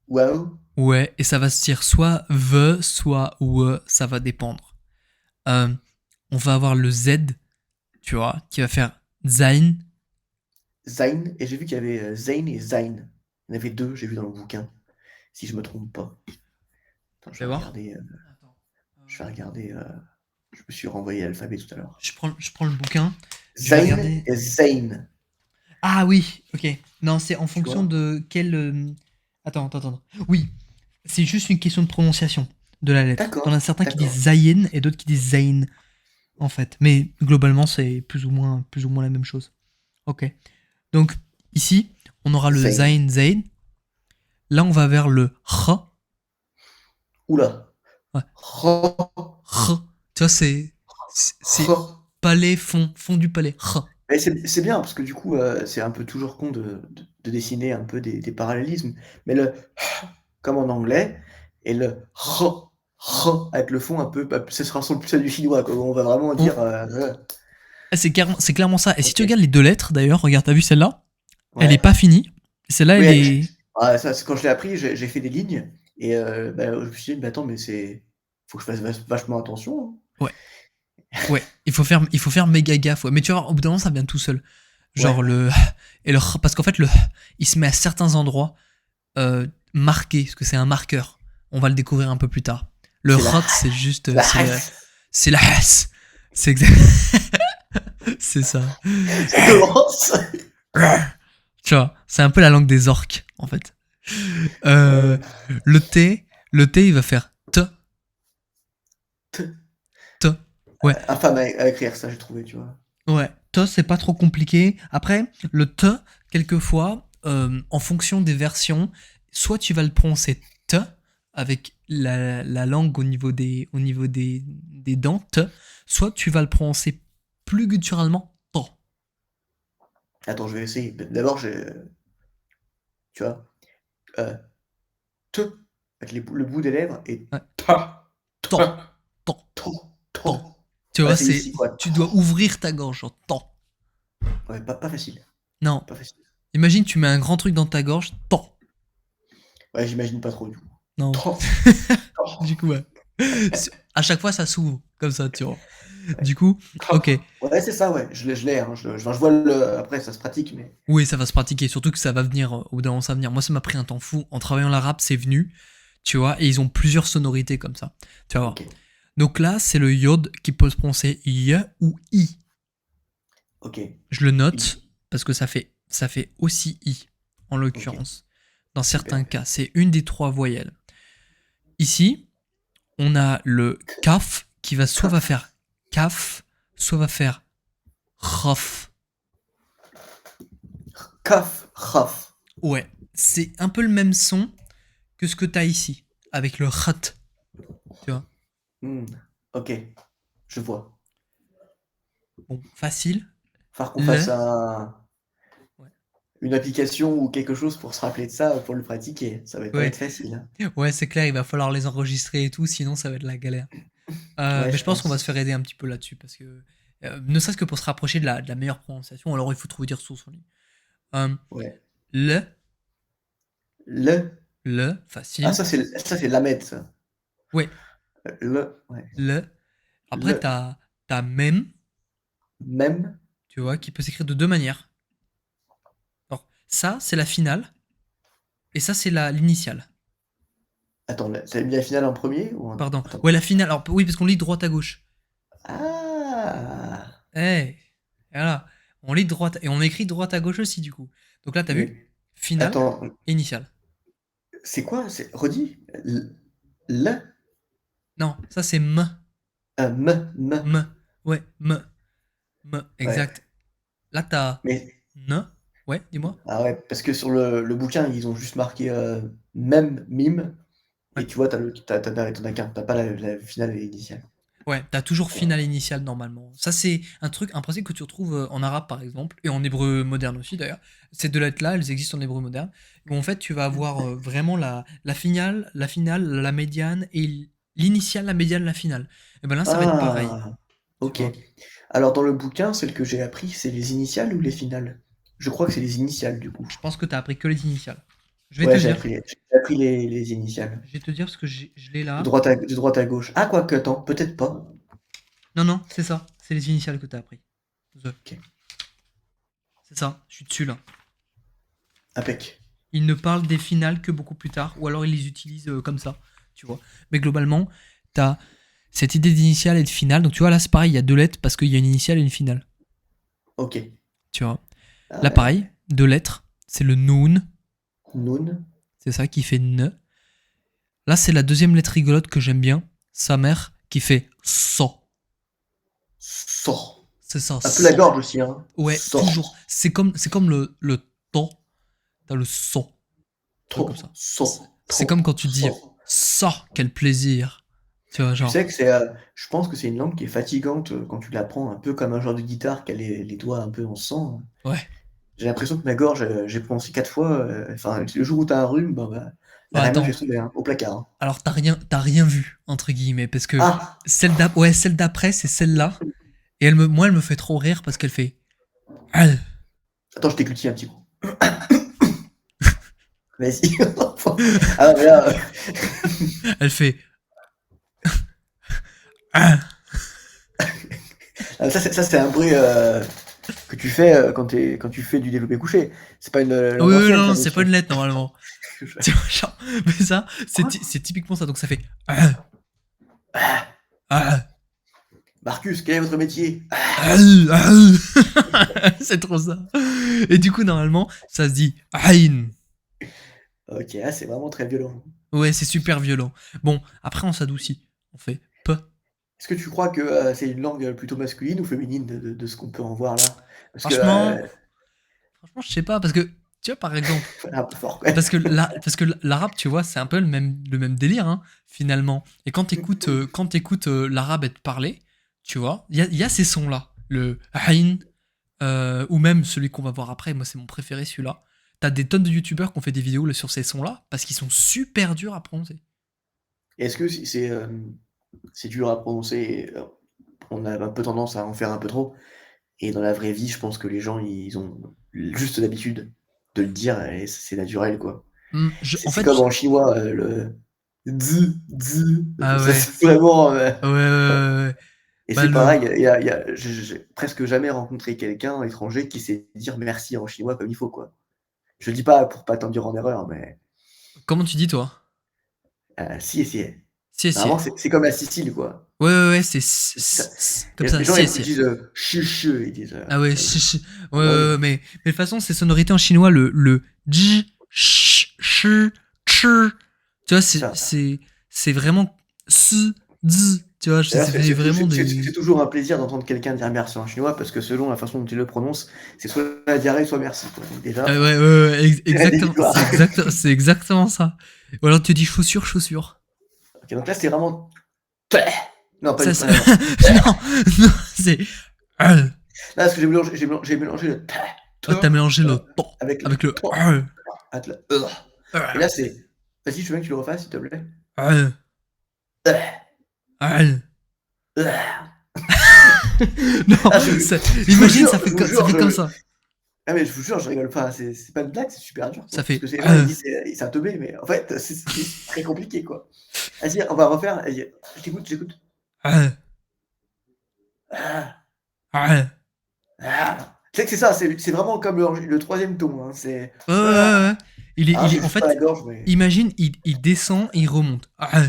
[SPEAKER 1] Waouh.
[SPEAKER 2] ouais, et ça va se dire soit ve, soit we, ça va dépendre. Euh, on va avoir le Z, tu vois, qui va faire Zain.
[SPEAKER 1] Zayn. Et j'ai vu qu'il y avait Zayn et Zayn. Il y en avait deux, j'ai vu dans le bouquin. Si je me trompe pas. Attends,
[SPEAKER 2] Tu vas voir. Attends.
[SPEAKER 1] Je vais regarder. Je me suis renvoyé l'alphabet tout à l'heure.
[SPEAKER 2] Je prends le bouquin. Je vais
[SPEAKER 1] Zayn
[SPEAKER 2] regarder.
[SPEAKER 1] et Zayn.
[SPEAKER 2] Ah oui, ok. Non, c'est en
[SPEAKER 1] Tu
[SPEAKER 2] fonction
[SPEAKER 1] vois?
[SPEAKER 2] de quel. Attends. Oui, c'est juste une question de prononciation de la lettre. T'en
[SPEAKER 1] D'accord,
[SPEAKER 2] as certains qui
[SPEAKER 1] d'accord.
[SPEAKER 2] disent Zayn et d'autres qui disent Zayn, en fait. Mais globalement, c'est plus ou moins la même chose. Ok. Donc, ici, on aura le
[SPEAKER 1] Zayn.
[SPEAKER 2] Zayn, Zayn. Là, on va vers le H.
[SPEAKER 1] Oula.
[SPEAKER 2] Ouais,
[SPEAKER 1] Ro.
[SPEAKER 2] H. Tu vois, c'est
[SPEAKER 1] Ro.
[SPEAKER 2] palais, fond du palais. H.
[SPEAKER 1] Mais c'est bien parce que du coup, c'est un peu toujours con de dessiner un peu des parallélismes. Mais le comme en anglais et le avec le fond un peu, bah, ce sera sur le plus du chinois, quoi. On va vraiment
[SPEAKER 2] On-
[SPEAKER 1] dire.
[SPEAKER 2] C'est clairement ça. Et si tu
[SPEAKER 1] Ok.
[SPEAKER 2] regardes les deux lettres, d'ailleurs, regarde, t'as vu celle-là? Elle est
[SPEAKER 1] Ouais.
[SPEAKER 2] pas finie. Celle-là,
[SPEAKER 1] Oui,
[SPEAKER 2] elle est.
[SPEAKER 1] ça, quand je l'ai appris, j'ai fait des lignes et bah, je me suis dit, mais attends, mais faut que je fasse vachement attention,
[SPEAKER 2] Ouais, ouais. Il faut faire méga gaffe. Ouais. Mais tu vois, au bout d'un moment, ça vient tout seul.
[SPEAKER 1] hein.
[SPEAKER 2] Genre
[SPEAKER 1] Ouais.
[SPEAKER 2] le. Et le. Parce qu'en fait, le. Il se met à certains endroits marqués, parce que c'est un marqueur. On va le découvrir un peu plus tard. Le
[SPEAKER 1] C'est la,
[SPEAKER 2] hot, c'est juste.
[SPEAKER 1] la
[SPEAKER 2] C'est la S. C'est exact. C'est ça.
[SPEAKER 1] Ça commence.
[SPEAKER 2] Tu vois, c'est un peu la langue des orques, en fait.
[SPEAKER 1] Euh,
[SPEAKER 2] Euh, le T, il va faire T,
[SPEAKER 1] t-
[SPEAKER 2] T. Ouais,
[SPEAKER 1] infâme à écrire ça, j'ai trouvé, tu vois.
[SPEAKER 2] ouais. T, c'est pas trop compliqué. Après, le T, quelquefois, en fonction des versions, soit tu vas le prononcer T, avec la langue au niveau des dents, T, soit tu vas le prononcer plus gutturellement, T.
[SPEAKER 1] Attends, je vais essayer. D'abord, tu vois, euh, te, avec le bout des lèvres et
[SPEAKER 2] Ouais.
[SPEAKER 1] ta,
[SPEAKER 2] T,
[SPEAKER 1] ta,
[SPEAKER 2] T,
[SPEAKER 1] to,
[SPEAKER 2] T.
[SPEAKER 1] to.
[SPEAKER 2] Tu
[SPEAKER 1] Ouais,
[SPEAKER 2] vois,
[SPEAKER 1] c'est ici, quoi.
[SPEAKER 2] tu dois ouvrir ta gorge, genre T.
[SPEAKER 1] Ouais, pas facile.
[SPEAKER 2] Non,
[SPEAKER 1] Pas facile.
[SPEAKER 2] imagine, tu mets un grand truc dans ta gorge, T.
[SPEAKER 1] Ouais, j'imagine pas trop, du coup.
[SPEAKER 2] Non.
[SPEAKER 1] To, to,
[SPEAKER 2] Du coup, ouais. À chaque fois, ça s'ouvre comme ça, tu vois.
[SPEAKER 1] ouais.
[SPEAKER 2] Du coup,
[SPEAKER 1] To.
[SPEAKER 2] ok.
[SPEAKER 1] Ouais, c'est ça, ouais. Je l'ai, hein. Je vois le. Après, ça se pratique, mais.
[SPEAKER 2] Oui, ça va se pratiquer. Surtout que ça va venir, au bout d'un moment, ça va venir. Moi, ça m'a pris un temps fou. En travaillant l'arabe, c'est venu, tu vois, et ils ont plusieurs sonorités comme ça. Tu vas voir.
[SPEAKER 1] Ok.
[SPEAKER 2] Donc là, c'est le yod qui peut se prononcer y ou i.
[SPEAKER 1] Ok.
[SPEAKER 2] Je le
[SPEAKER 1] I.
[SPEAKER 2] note parce que ça fait aussi i, en
[SPEAKER 1] Ok.
[SPEAKER 2] l'occurrence. Dans certains
[SPEAKER 1] Super.
[SPEAKER 2] cas, c'est une des trois voyelles. Ici, on a le kaf qui va soit va
[SPEAKER 1] Kaf.
[SPEAKER 2] faire kaf, soit va faire khaf.
[SPEAKER 1] Kaf. Khaf.
[SPEAKER 2] Ouais, c'est un peu le même son que ce que t'as ici, avec le khat, tu vois.
[SPEAKER 1] Hmm. Ok. Je vois.
[SPEAKER 2] Bon, facile.
[SPEAKER 1] Falloir qu'on
[SPEAKER 2] Le.
[SPEAKER 1] fasse
[SPEAKER 2] Ouais,
[SPEAKER 1] une application ou quelque chose pour se rappeler de ça, pour le pratiquer. Ça va pas
[SPEAKER 2] ouais,
[SPEAKER 1] être facile, hein.
[SPEAKER 2] ouais, c'est clair, il va falloir les enregistrer et tout, sinon ça va être la galère.
[SPEAKER 1] Ouais,
[SPEAKER 2] Mais
[SPEAKER 1] je
[SPEAKER 2] je pense qu'on va se
[SPEAKER 1] pense.
[SPEAKER 2] faire aider un petit peu là-dessus, parce que, ne serait-ce que pour se rapprocher de la meilleure prononciation, alors il faut trouver des ressources en ligne. Euh,
[SPEAKER 1] Ouais.
[SPEAKER 2] le,
[SPEAKER 1] Le. Ah,
[SPEAKER 2] facile.
[SPEAKER 1] ça, c'est Lamed, ça.
[SPEAKER 2] Ouais,
[SPEAKER 1] Ouais.
[SPEAKER 2] le. Après,
[SPEAKER 1] Le.
[SPEAKER 2] t'as même,
[SPEAKER 1] Même.
[SPEAKER 2] tu vois, qui peut s'écrire de deux manières. Alors, ça, c'est la finale, et ça, c'est l'initiale.
[SPEAKER 1] Attends, t'as mis la finale en premier ou en...
[SPEAKER 2] Pardon.
[SPEAKER 1] Attends.
[SPEAKER 2] Ouais, la finale. Alors, oui, parce qu'on lit droite à gauche.
[SPEAKER 1] Ah.
[SPEAKER 2] Eh, voilà. On lit droite et on écrit droite à gauche aussi, du coup. Donc là, t'as vu
[SPEAKER 1] Mais
[SPEAKER 2] finale
[SPEAKER 1] attends,
[SPEAKER 2] et initiale.
[SPEAKER 1] c'est quoi? C'est redis? Le.
[SPEAKER 2] Non, ça c'est m.
[SPEAKER 1] Me.
[SPEAKER 2] M. Ouais, m.
[SPEAKER 1] Ouais.
[SPEAKER 2] Exact. Là, t'as
[SPEAKER 1] Mais
[SPEAKER 2] ne. Ouais, dis-moi.
[SPEAKER 1] ah ouais, parce que sur le bouquin, ils ont juste marqué même mime.
[SPEAKER 2] Ouais.
[SPEAKER 1] Et tu vois, t'en as qu'un. T'as pas la finale et l'initiale.
[SPEAKER 2] Ouais, t'as toujours finale et initiale normalement. Ça, c'est un principe que tu retrouves en arabe par exemple, et en hébreu moderne aussi d'ailleurs. Ces deux lettres-là, elles existent en hébreu moderne. Où en fait, tu vas avoir vraiment la finale, la médiane, et l'initiale, la médiane, la finale. Et ben là, ça va être pareil.
[SPEAKER 1] Ah.
[SPEAKER 2] tu
[SPEAKER 1] OK.
[SPEAKER 2] vois.
[SPEAKER 1] Alors dans le bouquin, celle que j'ai appris, c'est les initiales ou les finales? Je crois que c'est les initiales du coup.
[SPEAKER 2] Je pense que tu as appris que les initiales. Je vais te
[SPEAKER 1] Ouais,
[SPEAKER 2] dire,
[SPEAKER 1] j'ai appris les initiales.
[SPEAKER 2] je vais te dire parce que je l'ai
[SPEAKER 1] De
[SPEAKER 2] là.
[SPEAKER 1] droite à gauche. Ah quoique, attends, peut-être pas.
[SPEAKER 2] Non, non, c'est ça. C'est les initiales que tu as appris. The.
[SPEAKER 1] OK.
[SPEAKER 2] C'est ça, je suis dessus là.
[SPEAKER 1] Impec.
[SPEAKER 2] Ils ne parlent des finales que beaucoup plus tard, ou alors ils les utilisent comme ça, tu vois. Mais globalement, tu as cette idée d'initiale et de finale. Donc tu vois, là c'est pareil, il y a 2 lettres parce qu'il y a une initiale et une finale,
[SPEAKER 1] OK.
[SPEAKER 2] tu vois.
[SPEAKER 1] Ah
[SPEAKER 2] Là pareil,
[SPEAKER 1] ouais.
[SPEAKER 2] 2 lettres, c'est le noun,
[SPEAKER 1] Noun.
[SPEAKER 2] c'est ça qui fait ne. Là c'est la deuxième lettre rigolote que j'aime bien, sa mère, qui fait so.
[SPEAKER 1] Sort.
[SPEAKER 2] C'est ça,
[SPEAKER 1] Un peu la
[SPEAKER 2] so.
[SPEAKER 1] gorge aussi, hein.
[SPEAKER 2] Ouais, toujours.
[SPEAKER 1] Sort.
[SPEAKER 2] C'est comme le to, t'as le so. Un truc comme
[SPEAKER 1] Trop.
[SPEAKER 2] ça.
[SPEAKER 1] Sort.
[SPEAKER 2] C'est comme
[SPEAKER 1] Trop.
[SPEAKER 2] quand tu dis
[SPEAKER 1] Sort.
[SPEAKER 2] ça, quel plaisir. Tu vois,
[SPEAKER 1] Tu
[SPEAKER 2] genre.
[SPEAKER 1] sais que je pense que c'est une langue qui est fatigante quand tu l'apprends, un peu comme un genre de guitare qui a les doigts un peu en sang.
[SPEAKER 2] Ouais.
[SPEAKER 1] J'ai l'impression que ma gorge, j'ai prononcé 4 fois, enfin, le jour où t'as un rhume, bah, la
[SPEAKER 2] Ah,
[SPEAKER 1] RMF
[SPEAKER 2] attends.
[SPEAKER 1] laisse tomber, hein, au placard, hein.
[SPEAKER 2] Alors t'as rien vu entre guillemets parce que
[SPEAKER 1] Ah!
[SPEAKER 2] celle d'après c'est celle-là et moi elle me fait trop rire parce qu'elle fait ah,
[SPEAKER 1] Attends, je t'écoutis un petit coup. Vas-y. Ah mais là,
[SPEAKER 2] elle fait ah.
[SPEAKER 1] ça c'est un bruit, que tu fais, quand tu fais du développé couché. C'est pas une, langue
[SPEAKER 2] Oui, oui,
[SPEAKER 1] ancienne
[SPEAKER 2] non,
[SPEAKER 1] ça,
[SPEAKER 2] non,
[SPEAKER 1] bien
[SPEAKER 2] c'est pas
[SPEAKER 1] sûr.
[SPEAKER 2] une lettre normalement. Tu vois, genre, mais ça
[SPEAKER 1] Quoi?
[SPEAKER 2] c'est typiquement ça donc ça fait ah,
[SPEAKER 1] Ah!
[SPEAKER 2] ah,
[SPEAKER 1] Marcus, quel est votre métier?
[SPEAKER 2] ah, ah. C'est trop ça. Et du coup normalement ça se dit Ain.
[SPEAKER 1] OK, ah, c'est vraiment très violent.
[SPEAKER 2] Ouais, c'est super violent. Bon, après on s'adoucit. On fait P.
[SPEAKER 1] Est-ce que tu crois que, c'est une langue, plutôt masculine ou féminine de ce qu'on peut en voir là? Parce que,
[SPEAKER 2] Franchement, franchement, je sais pas parce que tu vois par exemple.
[SPEAKER 1] un peu fort quand
[SPEAKER 2] Parce que,
[SPEAKER 1] même.
[SPEAKER 2] l'arabe, tu vois, c'est un peu le même délire, hein, finalement. Et quand t'écoutes l'arabe être parlé, tu vois, il y a ces sons-là. Le aïn, ou même celui qu'on va voir après, moi c'est mon préféré celui-là. T'as des tonnes de youtubeurs qui ont fait des vidéos là, sur ces sons-là, parce qu'ils sont super durs à prononcer.
[SPEAKER 1] Est-ce que c'est dur à prononcer, on a un peu tendance à en faire un peu trop et dans la vraie vie, je pense que les gens, ils ont juste l'habitude de le dire et c'est naturel, quoi.
[SPEAKER 2] En
[SPEAKER 1] C'est
[SPEAKER 2] fait,
[SPEAKER 1] comme en chinois, le zi, zi,
[SPEAKER 2] ah
[SPEAKER 1] ça
[SPEAKER 2] ouais,
[SPEAKER 1] c'est vraiment,
[SPEAKER 2] ouais, ouais, ouais, ouais.
[SPEAKER 1] et
[SPEAKER 2] Bah
[SPEAKER 1] c'est
[SPEAKER 2] le,
[SPEAKER 1] pareil, j'ai presque jamais rencontré quelqu'un étranger qui sait dire merci en chinois comme il faut, quoi. Je le dis pas pour pas t'induire en erreur, mais
[SPEAKER 2] comment tu dis toi?
[SPEAKER 1] si et si.
[SPEAKER 2] Si, si.
[SPEAKER 1] Normalement, c'est comme la Sicile, quoi.
[SPEAKER 2] Ouais, ouais, ouais,
[SPEAKER 1] Ça
[SPEAKER 2] comme ça,
[SPEAKER 1] les gens,
[SPEAKER 2] si,
[SPEAKER 1] ils
[SPEAKER 2] si.
[SPEAKER 1] disent, chu chu, ils disent,
[SPEAKER 2] Ah ouais,
[SPEAKER 1] comme
[SPEAKER 2] ouais,
[SPEAKER 1] bah
[SPEAKER 2] ouais,
[SPEAKER 1] oui.
[SPEAKER 2] ouais, mais de toute façon, ces sonorités en chinois, le j, sh, ch, ch, tu vois,
[SPEAKER 1] C'est ça.
[SPEAKER 2] c'est vraiment s, z, tu vois,
[SPEAKER 1] D'ailleurs,
[SPEAKER 2] ça fait vraiment
[SPEAKER 1] c'est
[SPEAKER 2] des.
[SPEAKER 1] toujours un plaisir d'entendre quelqu'un dire merci en chinois parce que selon la façon dont il le prononce, c'est soit la diarrhée, soit merci, quoi. Donc déjà,
[SPEAKER 2] Ouais, ouais, ouais,
[SPEAKER 1] c'est la
[SPEAKER 2] exactement,
[SPEAKER 1] victoire.
[SPEAKER 2] c'est exactement ça. Ou alors tu dis chaussure, chaussure.
[SPEAKER 1] OK, donc là, c'est vraiment non, pas
[SPEAKER 2] Ça,
[SPEAKER 1] du rien à voir.
[SPEAKER 2] non, non, c'est.
[SPEAKER 1] Là, parce que j'ai mélangé le
[SPEAKER 2] Oh, t'as mélangé le ton
[SPEAKER 1] avec le
[SPEAKER 2] avec le.
[SPEAKER 1] avec le et là, c'est vas-y, je veux bien que tu le refasses, s'il te plaît.
[SPEAKER 2] Non,
[SPEAKER 1] Ah, je vous
[SPEAKER 2] imagine,
[SPEAKER 1] jure, je vous
[SPEAKER 2] ça
[SPEAKER 1] jure,
[SPEAKER 2] fait comme ça.
[SPEAKER 1] ah mais je vous jure, je rigole pas, c'est pas une blague, c'est super dur,
[SPEAKER 2] Ça
[SPEAKER 1] quoi. Parce
[SPEAKER 2] fait.
[SPEAKER 1] que les gens, ils disent: «C'est un teubé», mais en fait, c'est très compliqué, quoi. Vas-y, on va refaire, vas-y. Je t'écoute, j'écoute. Ah, ah. Tu sais que c'est ça, c'est vraiment comme le 3e ton, hein, c'est
[SPEAKER 2] Ouais, ouais, ouais, ouais.
[SPEAKER 1] j'ai
[SPEAKER 2] En
[SPEAKER 1] juste pas la
[SPEAKER 2] fait,
[SPEAKER 1] gorge, mais
[SPEAKER 2] imagine, il descend et il remonte.
[SPEAKER 1] ah,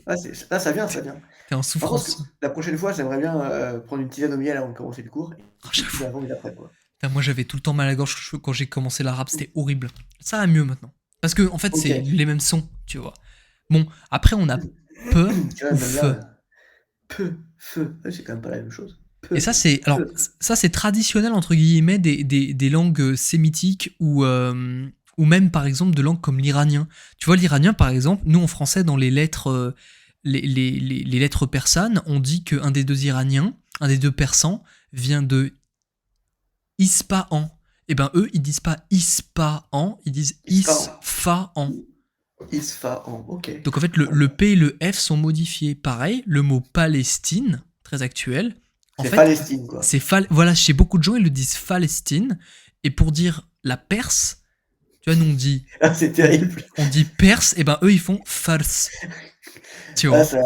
[SPEAKER 1] là, ça vient, ça vient.
[SPEAKER 2] T'es en
[SPEAKER 1] Par contre,
[SPEAKER 2] souffrance.
[SPEAKER 1] la prochaine fois, j'aimerais bien, prendre une tisane au miel avant de commencer le cours et
[SPEAKER 2] Oh,
[SPEAKER 1] écouter
[SPEAKER 2] j'avoue.
[SPEAKER 1] l'avant et l'après, quoi.
[SPEAKER 2] Putain, moi, j'avais tout le temps mal à la gorge quand j'ai commencé l'arabe, c'était horrible. Ça va mieux maintenant. Parce que, en fait, c'est
[SPEAKER 1] OK.
[SPEAKER 2] les mêmes sons, tu vois. Bon, après, on a peu
[SPEAKER 1] Tu vois,
[SPEAKER 2] ou
[SPEAKER 1] même là,
[SPEAKER 2] feu.
[SPEAKER 1] feu, ouais, c'est quand même pas la même chose.
[SPEAKER 2] Et ça, c'est. Alors,
[SPEAKER 1] Feu.
[SPEAKER 2] ça, c'est traditionnel, entre guillemets, des langues sémitiques ou même, par exemple, de langues comme l'iranien. Tu vois, l'iranien, par exemple, nous, en français, dans les lettres, les lettres persanes, on dit qu'un des deux iraniens, un des deux persans, vient de Ispahan. Et ben, eux, ils disent pas Ispahan, ils disent
[SPEAKER 1] Ispahan.
[SPEAKER 2] Isfahan.
[SPEAKER 1] Isfahan, ok.
[SPEAKER 2] Donc en fait, le P et le F sont modifiés. Pareil, le mot Palestine, très actuel, en
[SPEAKER 1] C'est
[SPEAKER 2] fait,
[SPEAKER 1] Palestine, quoi.
[SPEAKER 2] voilà, chez beaucoup de gens, ils le disent Palestine. Et pour dire la Perse, tu vois, nous
[SPEAKER 1] Ah, c'est terrible.
[SPEAKER 2] on dit Perse, et ben eux ils font Fars, tu
[SPEAKER 1] Ah,
[SPEAKER 2] vois.
[SPEAKER 1] ça,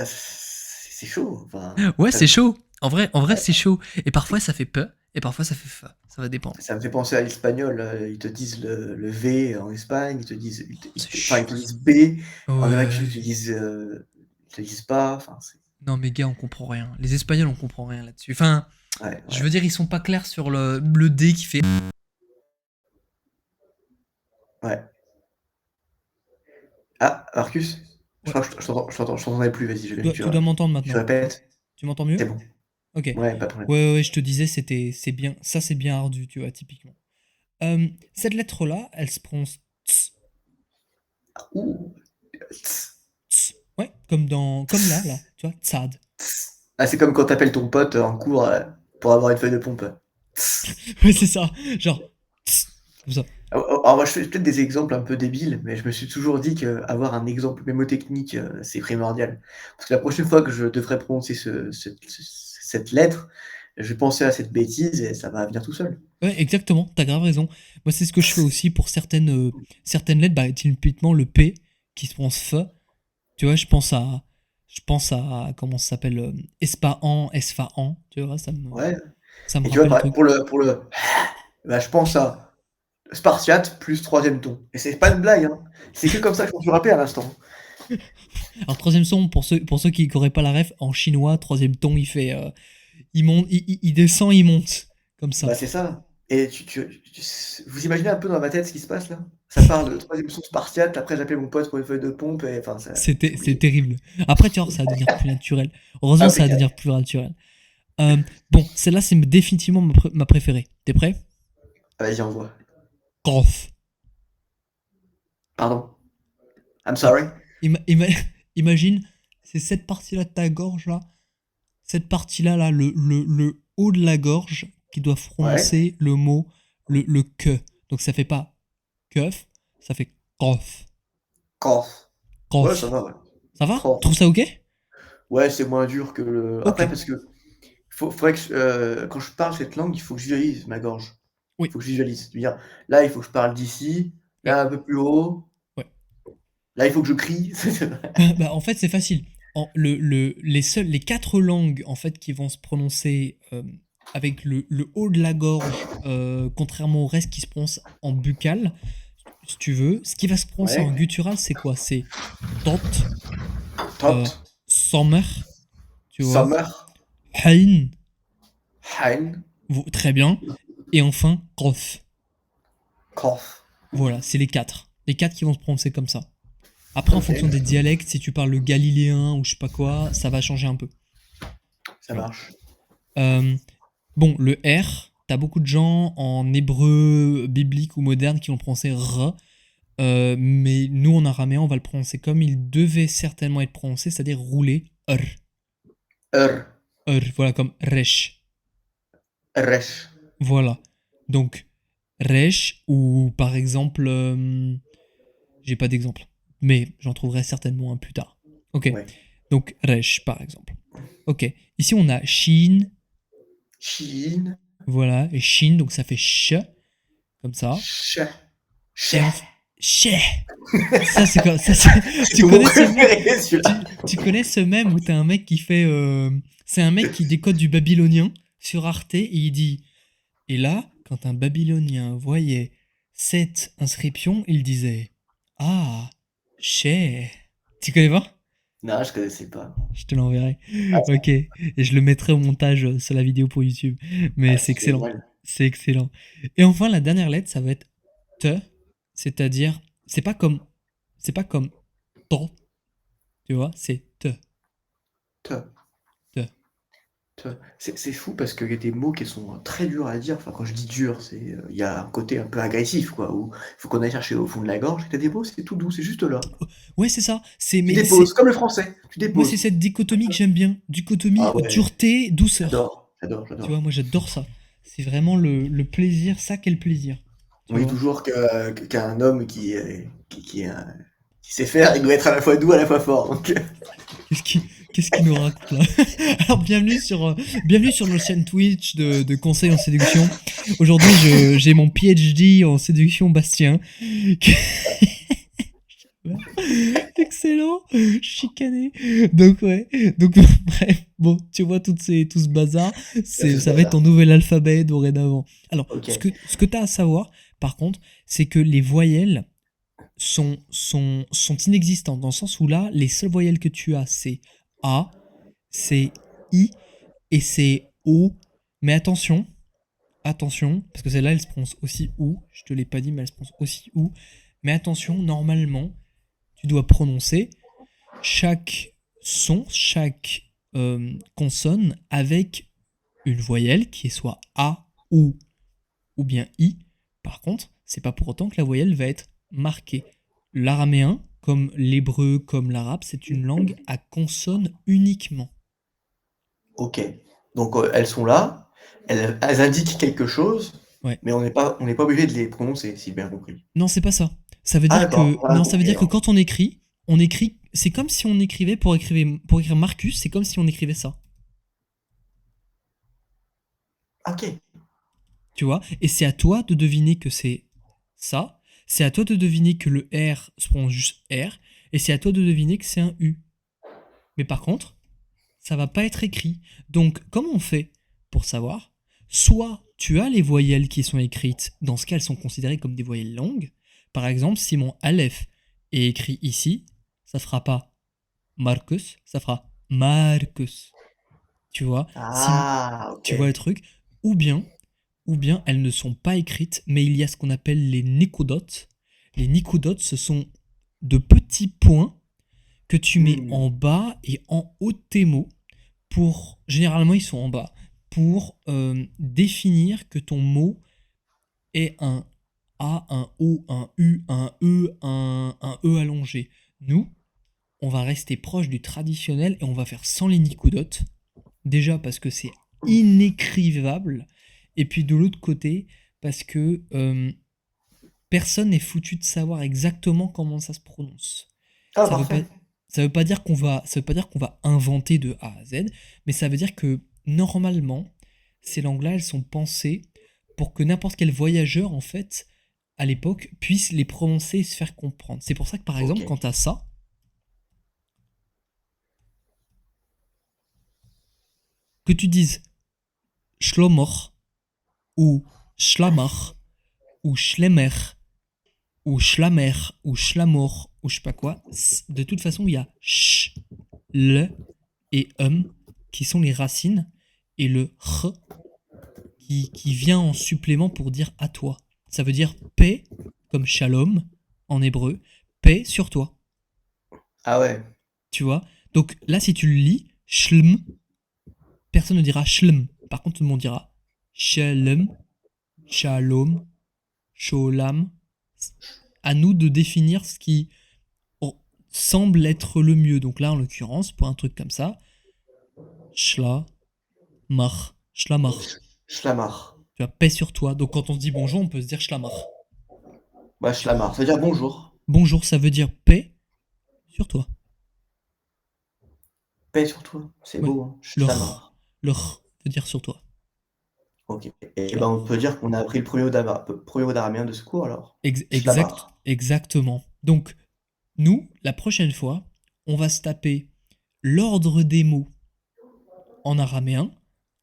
[SPEAKER 1] c'est chaud. Enfin,
[SPEAKER 2] Ouais,
[SPEAKER 1] ça,
[SPEAKER 2] c'est chaud. En vrai,
[SPEAKER 1] ouais.
[SPEAKER 2] c'est chaud. Et parfois ça fait peu, et parfois ça fait fa. Ça va dépendre.
[SPEAKER 1] Ça me fait penser à l'espagnol. Ils te disent le V en Espagne,
[SPEAKER 2] C'est
[SPEAKER 1] enfin, ils
[SPEAKER 2] chiant
[SPEAKER 1] te
[SPEAKER 2] ça.
[SPEAKER 1] disent B. En Amérique du
[SPEAKER 2] Ouais.
[SPEAKER 1] Sud, ils te disent pas. Enfin,
[SPEAKER 2] Non mais gars, on comprend rien. Les Espagnols, on comprend rien là-dessus. Enfin,
[SPEAKER 1] ouais,
[SPEAKER 2] je
[SPEAKER 1] ouais,
[SPEAKER 2] veux dire, ils sont pas clairs sur le D qui fait.
[SPEAKER 1] ouais. Ah, Marcus, je
[SPEAKER 2] Ouais,
[SPEAKER 1] crois que je t'entendais plus. Vas-y,
[SPEAKER 2] tu dois m'entendre
[SPEAKER 1] tu
[SPEAKER 2] maintenant.
[SPEAKER 1] répètes.
[SPEAKER 2] Tu m'entends mieux?
[SPEAKER 1] C'est bon.
[SPEAKER 2] Ok. Ouais,
[SPEAKER 1] Ouais, pas de problème.
[SPEAKER 2] ouais, ouais, je te disais, c'est bien, ça c'est bien ardu, tu vois, typiquement. Cette lettre-là, elle se prononce ts,
[SPEAKER 1] Ouh. Tss,
[SPEAKER 2] ts. Ouais, comme là,
[SPEAKER 1] tss,
[SPEAKER 2] tu vois, tsad.
[SPEAKER 1] tss. Ah, c'est comme quand t'appelles ton pote en cours pour avoir une feuille de pompe. Tss.
[SPEAKER 2] Ouais, c'est ça. Genre, ts, comme ça.
[SPEAKER 1] Alors moi, je fais peut-être des exemples un peu débiles, mais je me suis toujours dit qu'avoir un exemple mémotechnique, c'est primordial. Parce que la prochaine fois que je devrais prononcer cette lettre, je vais penser à cette bêtise et ça va venir tout seul.
[SPEAKER 2] Ouais, exactement, t'as grave raison. Moi, c'est ce que je fais aussi pour certaines lettres, bah, typiquement le P qui se prononce F. Tu vois, je pense à comment ça s'appelle, Espahan, Esfahan, tu vois,
[SPEAKER 1] Ouais.
[SPEAKER 2] ça me
[SPEAKER 1] Et tu vois,
[SPEAKER 2] rappelle le truc.
[SPEAKER 1] pour le, bah, je pense à Spartiate plus troisième ton. Et c'est pas une blague, hein. C'est que comme ça que je m'en suis rappelé à l'instant.
[SPEAKER 2] Alors, troisième son, pour ceux qui n'auraient pas la ref, en chinois, troisième ton, il monte, il descend, il monte, comme ça.
[SPEAKER 1] Bah, c'est ça. Et vous imaginez un peu dans ma tête ce qui se passe là? Ça parle de troisième son Spartiate, après j'appelle mon pote pour une feuille de pompe, et enfin, c'est
[SPEAKER 2] C'est
[SPEAKER 1] compliqué.
[SPEAKER 2] terrible. Après, tu vois, ça va devenir plus naturel. Heureusement, ça va
[SPEAKER 1] Impeccable.
[SPEAKER 2] devenir plus naturel. Euh, bon, celle-là, c'est définitivement ma préférée. T'es prêt?
[SPEAKER 1] Ah, vas-y, envoie.
[SPEAKER 2] Groff.
[SPEAKER 1] Pardon. I'm
[SPEAKER 2] Donc,
[SPEAKER 1] sorry.
[SPEAKER 2] imagine, c'est cette partie-là de ta gorge, là. Cette partie-là, là, le haut de la gorge qui doit
[SPEAKER 1] Ouais.
[SPEAKER 2] prononcer le mot, le que. Donc, ça fait pas keuf, ça fait groff.
[SPEAKER 1] Cough. Ouais, ça
[SPEAKER 2] Groff.
[SPEAKER 1] va, ouais.
[SPEAKER 2] Ça va?
[SPEAKER 1] Cough.
[SPEAKER 2] Trouve ça ok?
[SPEAKER 1] Ouais, c'est moins dur que le.
[SPEAKER 2] Ok.
[SPEAKER 1] Après, parce que faudrait que quand je parle cette langue, il faut que je visualise ma gorge. Il
[SPEAKER 2] Oui.
[SPEAKER 1] faut que je visualise. C'est-à-dire, là, il faut que je parle d'ici,
[SPEAKER 2] Ouais.
[SPEAKER 1] là, un peu plus haut,
[SPEAKER 2] Ouais.
[SPEAKER 1] là, il faut que je crie.
[SPEAKER 2] Bah, en fait, c'est facile. Les quatre langues en fait qui vont se prononcer avec le haut de la gorge, contrairement au reste qui se prononce en buccal, si tu veux, ce qui va se prononcer en
[SPEAKER 1] Ouais.
[SPEAKER 2] guttural, c'est quoi? C'est tot, euh,
[SPEAKER 1] Tot.
[SPEAKER 2] sommer, tu vois,
[SPEAKER 1] Summer.
[SPEAKER 2] hein,
[SPEAKER 1] Hein.
[SPEAKER 2] très bien, et enfin grof.
[SPEAKER 1] Cough.
[SPEAKER 2] Voilà, c'est les quatre. Les quatre qui vont se prononcer comme ça. Après, en
[SPEAKER 1] Ok,
[SPEAKER 2] fonction des dialectes, si tu parles le galiléen ou je sais pas quoi, ça va changer un peu.
[SPEAKER 1] ça
[SPEAKER 2] Tu vois.
[SPEAKER 1] marche.
[SPEAKER 2] Euh, bon, le R, t'as beaucoup de gens en hébreu biblique ou moderne qui vont le prononcer R, mais nous en araméen, on va le prononcer comme il devait certainement être prononcé, c'est-à-dire rouler, R. R, voilà, comme resh.
[SPEAKER 1] Resh.
[SPEAKER 2] Voilà. Donc, resh, ou par exemple, j'ai pas d'exemple, mais j'en trouverai certainement un plus tard. Ok.
[SPEAKER 1] Ouais.
[SPEAKER 2] Donc, resh, par exemple. Ok. Ici, on a shin,
[SPEAKER 1] Chine.
[SPEAKER 2] voilà, et shin, donc ça fait ch, comme ça.
[SPEAKER 1] Ch.
[SPEAKER 2] Et
[SPEAKER 1] Ch.
[SPEAKER 2] en chais. Ça c'est quoi
[SPEAKER 1] C'est
[SPEAKER 2] tu
[SPEAKER 1] mon
[SPEAKER 2] connais ce mème
[SPEAKER 1] préféré, celui-là.
[SPEAKER 2] tu connais ce mème où t'as un mec qui fait c'est un mec qui décode du babylonien sur Arte et il dit et là quand un babylonien voyait cette inscription il disait ah chais. Tu connais pas?
[SPEAKER 1] Non, je connaissais pas.
[SPEAKER 2] Je te l'enverrai.
[SPEAKER 1] Ah,
[SPEAKER 2] Ok. Et je le mettrai au montage sur la vidéo pour YouTube. Mais c'est
[SPEAKER 1] c'est
[SPEAKER 2] excellent.
[SPEAKER 1] génial.
[SPEAKER 2] C'est excellent. Et enfin, la dernière lettre, ça va être te, c'est-à-dire, c'est pas comme to, tu vois, c'est te,
[SPEAKER 1] Te.
[SPEAKER 2] te.
[SPEAKER 1] C'est fou parce qu'il y a des mots qui sont très durs à dire. Enfin, quand je dis dur, il y a un côté un peu agressif, quoi, où il faut qu'on aille chercher au fond de la gorge. Et t'as des mots, c'est tout doux, c'est juste là.
[SPEAKER 2] Ouais, c'est ça. C'est,
[SPEAKER 1] Tu
[SPEAKER 2] mais
[SPEAKER 1] déposes,
[SPEAKER 2] c'est,
[SPEAKER 1] comme le français. Tu
[SPEAKER 2] moi, c'est
[SPEAKER 1] déposes.
[SPEAKER 2] cette dichotomie que j'aime bien.
[SPEAKER 1] Ah
[SPEAKER 2] Dichotomie
[SPEAKER 1] ouais,
[SPEAKER 2] dureté, douceur.
[SPEAKER 1] j'adore, j'adore,
[SPEAKER 2] Tu vois,
[SPEAKER 1] j'adore.
[SPEAKER 2] moi, j'adore ça. C'est vraiment le plaisir, ça, quel plaisir.
[SPEAKER 1] On
[SPEAKER 2] Tu
[SPEAKER 1] dit
[SPEAKER 2] vois.
[SPEAKER 1] toujours qu'un homme qui est qui sait faire, il doit être à la fois doux, à la fois fort. Donc,
[SPEAKER 2] Qu'est-ce qui, qu'est-ce qu'il nous raconte là? Alors, bienvenue sur notre chaîne Twitch de conseils en séduction. Aujourd'hui, j'ai mon PhD en séduction Bastien. Excellent, chicané. Donc ouais, donc bref, bon, tu vois tout ce bazar, ça va être ton nouvel alphabet dorénavant. Alors,
[SPEAKER 1] ok.
[SPEAKER 2] ce que tu as à savoir, par contre, c'est que les voyelles sont inexistantes, dans le sens où là, les seules voyelles que tu as, c'est A, c'est I et c'est O. Mais attention, parce que celle-là, elle se prononce aussi OU. Je te l'ai pas dit, mais elle se prononce aussi OU. Mais attention, normalement, tu dois prononcer chaque son, chaque consonne avec une voyelle qui est soit A, ou bien I. Par contre, c'est pas pour autant que la voyelle va être marquée. L'araméen, comme l'hébreu, comme l'arabe, c'est une langue à consonne uniquement.
[SPEAKER 1] Ok. Donc elles sont là, elles indiquent quelque chose,
[SPEAKER 2] Ouais.
[SPEAKER 1] mais on n'est pas obligé de les prononcer, si j'ai bien compris.
[SPEAKER 2] Non, c'est pas ça. Ça veut
[SPEAKER 1] Ah
[SPEAKER 2] dire
[SPEAKER 1] d'accord,
[SPEAKER 2] que
[SPEAKER 1] voilà
[SPEAKER 2] non, ça veut
[SPEAKER 1] compris
[SPEAKER 2] dire que
[SPEAKER 1] alors.
[SPEAKER 2] quand on écrit, c'est comme si on écrivait pour écrire Marcus, c'est comme si on écrivait ça.
[SPEAKER 1] Ok.
[SPEAKER 2] Tu vois? Et c'est à toi de deviner que c'est ça. C'est à toi de deviner que le R se prononce juste R. Et c'est à toi de deviner que c'est un U. Mais par contre, ça va pas être écrit. Donc, comment on fait pour savoir? Soit tu as les voyelles qui sont écrites, dans ce cas, elles sont considérées comme des voyelles longues. Par exemple, si mon Aleph est écrit ici, ça fera pas Marcus, ça fera Marcus. Tu vois? Si
[SPEAKER 1] Ah ok.
[SPEAKER 2] tu vois le truc, ou bien ou bien elles ne sont pas écrites, mais il y a ce qu'on appelle les nikudotes. Les nikudotes, ce sont de petits points que tu mets
[SPEAKER 1] Hmm.
[SPEAKER 2] en bas et en haut de tes mots pour, généralement ils sont en bas, pour définir que ton mot est un A, un O, un U, un E, un E allongé. Nous, on va rester proche du traditionnel et on va faire sans les nikudotes. Déjà parce que c'est inécrivable. Et puis de l'autre côté, parce que personne n'est foutu de savoir exactement comment ça se prononce.
[SPEAKER 1] Ah
[SPEAKER 2] Ça veut pas,
[SPEAKER 1] parfait.
[SPEAKER 2] ça veut pas dire qu'on va inventer de A à Z, mais ça veut dire que normalement, ces langues-là, elles sont pensées pour que n'importe quel voyageur, en fait, à l'époque, puisse les prononcer et se faire comprendre. C'est pour ça que, par
[SPEAKER 1] Ok.
[SPEAKER 2] exemple, quand t'as ça, que tu dises Schlomor ou Schlamach ou Schlemmer ou Schlammer ou Schlamor ou je sais pas quoi, de toute façon, il y a ch, le et qui sont les racines et le r qui vient en supplément pour dire à toi. Ça veut dire paix, comme shalom en hébreu, paix sur toi.
[SPEAKER 1] Ah ouais.
[SPEAKER 2] Tu vois? Donc là, si tu le lis, shlm, personne ne dira shlm. Par contre, tout le monde dira shalom, shalom, sholam. À nous de définir ce qui semble être le mieux. Donc là, en l'occurrence, pour un truc comme ça, shla, mar, shlamar.
[SPEAKER 1] Schlamar.
[SPEAKER 2] Tu as paix sur toi. Donc quand on se dit bonjour, on peut se dire shlamar.
[SPEAKER 1] Bah
[SPEAKER 2] Tu vois?
[SPEAKER 1] Schlamar, ça veut dire bonjour.
[SPEAKER 2] Bonjour, ça veut dire paix sur toi.
[SPEAKER 1] Paix sur toi. C'est
[SPEAKER 2] Ouais.
[SPEAKER 1] beau, hein.
[SPEAKER 2] Le r,
[SPEAKER 1] Schlamar.
[SPEAKER 2] le r veut dire sur toi.
[SPEAKER 1] Ok. Et
[SPEAKER 2] Tu
[SPEAKER 1] ben
[SPEAKER 2] vois?
[SPEAKER 1] on peut dire qu'on a appris le premier mot d'araméen de ce cours alors. Schlamar.
[SPEAKER 2] Exactement. Donc, nous, la prochaine fois, on va se taper l'ordre des mots en araméen,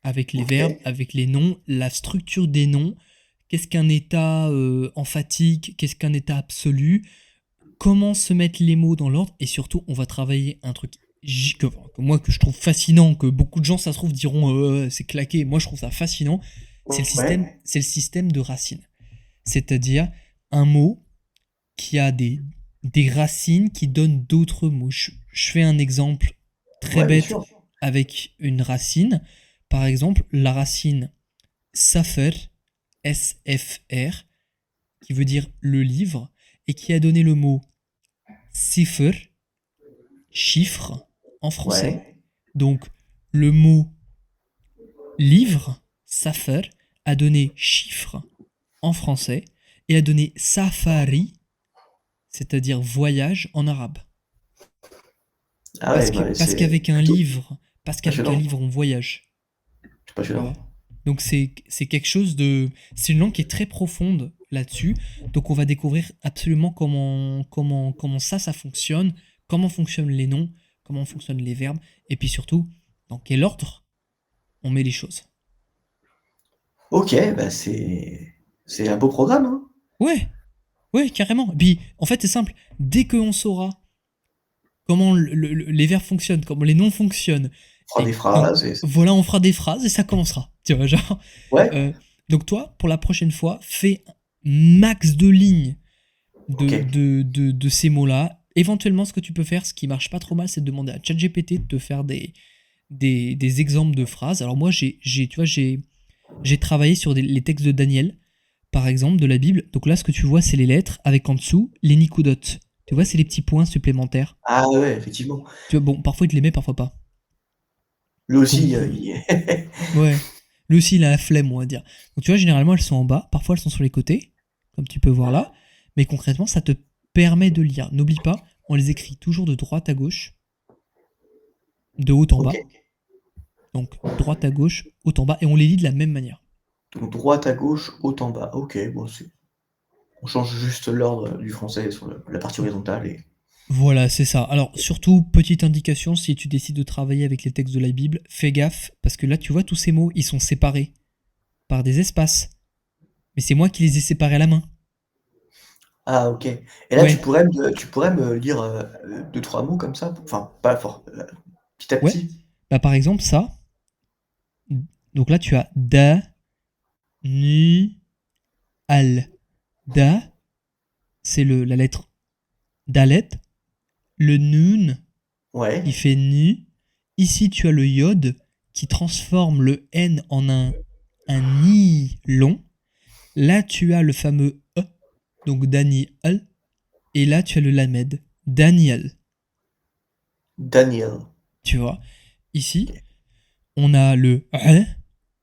[SPEAKER 2] avec les
[SPEAKER 1] Ok.
[SPEAKER 2] verbes, avec les noms, la structure des noms, qu'est-ce qu'un état emphatique, qu'est-ce qu'un état absolu, comment se mettre les mots dans l'ordre, et surtout, on va travailler un truc que moi que je trouve fascinant, que beaucoup de gens, ça se trouve, diront c'est claqué. Moi, je trouve ça fascinant.
[SPEAKER 1] Ouais.
[SPEAKER 2] C'est le système de racines. C'est-à-dire un mot qui a des racines qui donnent d'autres mots. Je fais un exemple très
[SPEAKER 1] Ouais, bien
[SPEAKER 2] bête
[SPEAKER 1] sûr.
[SPEAKER 2] avec une racine. Par exemple, la racine Safer, S-F-R, qui veut dire le livre, et qui a donné le mot Sifr, chiffre, en français.
[SPEAKER 1] Ouais.
[SPEAKER 2] Donc, le mot livre, Safer, a donné chiffre en français, et a donné safari c'est-à-dire voyage en arabe.
[SPEAKER 1] Ah ouais, bah,
[SPEAKER 2] Parce
[SPEAKER 1] c'est
[SPEAKER 2] qu'avec un
[SPEAKER 1] plutôt
[SPEAKER 2] livre, parce qu'avec un
[SPEAKER 1] passionnant.
[SPEAKER 2] livre, on voyage.
[SPEAKER 1] C'est
[SPEAKER 2] Tu
[SPEAKER 1] passionnant.
[SPEAKER 2] vois. Donc c'est quelque chose de... C'est une langue qui est très profonde là-dessus. Donc on va découvrir absolument comment ça fonctionne, comment fonctionnent les noms, comment fonctionnent les verbes, et puis surtout, dans quel ordre on met les choses.
[SPEAKER 1] Ok, bah c'est un beau programme, hein.
[SPEAKER 2] Ouais, ouais, carrément. Et puis, en fait, c'est simple. Dès qu'on saura comment les verbes fonctionnent, comment les noms fonctionnent,
[SPEAKER 1] On fera des
[SPEAKER 2] et
[SPEAKER 1] phrases et
[SPEAKER 2] voilà, on fera des phrases et ça commencera. Tu vois, genre...
[SPEAKER 1] ouais,
[SPEAKER 2] euh, donc toi, pour la prochaine fois, fais un max de lignes
[SPEAKER 1] ok.
[SPEAKER 2] de ces mots-là. Éventuellement, ce que tu peux faire, ce qui marche pas trop mal, c'est de demander à ChatGPT de te faire des exemples de phrases. Alors moi, tu vois, j'ai travaillé sur les textes de Daniel, par exemple, de la Bible. Donc là, ce que tu vois, c'est les lettres avec en dessous les nicodotes. Tu vois, c'est les petits points supplémentaires.
[SPEAKER 1] Ah ouais, effectivement.
[SPEAKER 2] Tu vois, bon, parfois il te les met, parfois pas.
[SPEAKER 1] Lui
[SPEAKER 2] Donc,
[SPEAKER 1] aussi, il
[SPEAKER 2] ouais. Lui aussi, il a la flemme, on va dire. Donc tu vois, généralement, elles sont en bas, parfois elles sont sur les côtés, comme tu peux voir là. Mais concrètement, ça te permet de lire. N'oublie pas, on les écrit toujours de droite à gauche, de haut en
[SPEAKER 1] ok.
[SPEAKER 2] bas. Donc droite à gauche, haut en bas, et on les lit de la même manière.
[SPEAKER 1] Donc droite à gauche, haut en bas. Ok, bon, on change juste l'ordre du français sur la partie horizontale et
[SPEAKER 2] Voilà, c'est ça. Alors, surtout, petite indication, si tu décides de travailler avec les textes de la Bible, fais gaffe, parce que là, tu vois, tous ces mots, ils sont séparés par des espaces. Mais c'est moi qui les ai séparés à la main.
[SPEAKER 1] ah ok. Et là,
[SPEAKER 2] Ouais,
[SPEAKER 1] tu pourrais me lire 2-3 mots comme ça, enfin pas fort, petit à
[SPEAKER 2] ouais.
[SPEAKER 1] petit.
[SPEAKER 2] Bah, par exemple, ça. Donc là, tu as da, ni, al. Da, c'est la lettre dalet. Le nun, qui
[SPEAKER 1] Ouais.
[SPEAKER 2] fait nu. Ici, tu as le yod, qui transforme le n en un i long. Là, tu as le fameux E, donc Daniel. Et là, tu as le lamed, Daniel.
[SPEAKER 1] Daniel.
[SPEAKER 2] Tu vois.
[SPEAKER 1] Ok.
[SPEAKER 2] Ici, on a le Ain,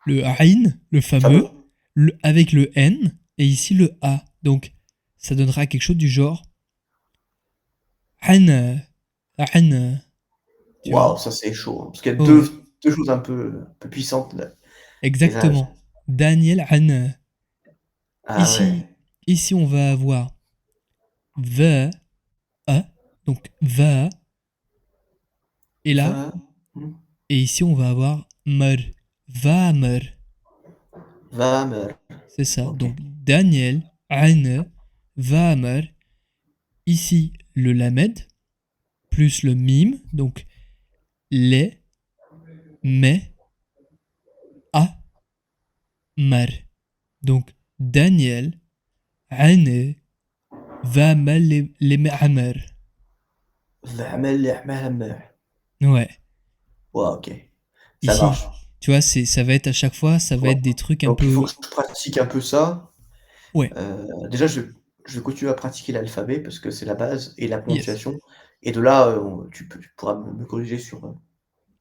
[SPEAKER 2] le fameux,
[SPEAKER 1] Fameux.
[SPEAKER 2] avec le N, et ici le A. Donc, ça donnera quelque chose du genre An, An, tu vois.
[SPEAKER 1] Waouh, ça c'est chaud, hein, parce qu'il y a
[SPEAKER 2] Ouais,
[SPEAKER 1] deux choses un peu puissantes là, les uns à la suite.
[SPEAKER 2] exactement. Daniel An.
[SPEAKER 1] Ah
[SPEAKER 2] Ici,
[SPEAKER 1] ouais.
[SPEAKER 2] ici, on va avoir the, A, donc va, et là,
[SPEAKER 1] Va. Hmm.
[SPEAKER 2] et ici, on va avoir mer, va mer.
[SPEAKER 1] Va me.
[SPEAKER 2] C'est ça.
[SPEAKER 1] Ok.
[SPEAKER 2] Donc, Daniel, An, va mer. Ici, le lamed, plus le mime, donc les, mais, a, mar. Donc, Daniel, An, va mal les ma'amar.
[SPEAKER 1] V'amel l'ihmal.
[SPEAKER 2] Ouais.
[SPEAKER 1] Waouh, ok. Ça
[SPEAKER 2] Ici,
[SPEAKER 1] marche.
[SPEAKER 2] tu vois, ça va être à chaque fois, ça va
[SPEAKER 1] Bon.
[SPEAKER 2] être des trucs un
[SPEAKER 1] Donc il faut
[SPEAKER 2] peu.
[SPEAKER 1] que je pratique un peu ça.
[SPEAKER 2] Ouais.
[SPEAKER 1] Déjà, je vais continuer à pratiquer l'alphabet parce que c'est la base et la
[SPEAKER 2] Yes.
[SPEAKER 1] prononciation. Et de là, tu pourras me corriger sur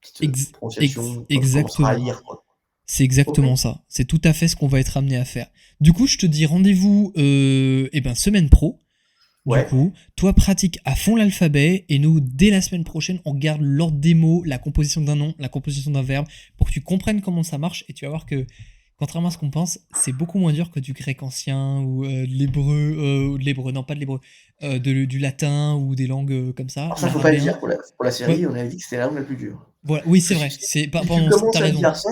[SPEAKER 1] petite prononciation quand tu commenceras à
[SPEAKER 2] Exactement.
[SPEAKER 1] lire, quoi.
[SPEAKER 2] C'est
[SPEAKER 1] Ok.
[SPEAKER 2] exactement ça. C'est tout à fait ce qu'on va être amené à faire. Du coup, je te dis rendez-vous semaine pro. Du
[SPEAKER 1] Ouais.
[SPEAKER 2] coup, toi pratique à fond l'alphabet et nous, dès la semaine prochaine, on regarde l'ordre des mots, la composition d'un nom, la composition d'un verbe, pour que tu comprennes comment ça marche et tu vas voir que, contrairement à ce qu'on pense, c'est beaucoup moins dur que du grec ancien ou de l'hébreu, non pas de l'hébreu, du latin ou des langues comme ça.
[SPEAKER 1] Alors ça, faut pas le
[SPEAKER 2] L'araméen,
[SPEAKER 1] dire pour la
[SPEAKER 2] ouais,
[SPEAKER 1] série, on avait dit que c'était la langue la plus dure.
[SPEAKER 2] voilà, oui,
[SPEAKER 1] Parce
[SPEAKER 2] c'est
[SPEAKER 1] que
[SPEAKER 2] vrai.
[SPEAKER 1] si tu
[SPEAKER 2] Pardon,
[SPEAKER 1] commences
[SPEAKER 2] t'as
[SPEAKER 1] à me
[SPEAKER 2] raison.
[SPEAKER 1] dire ça,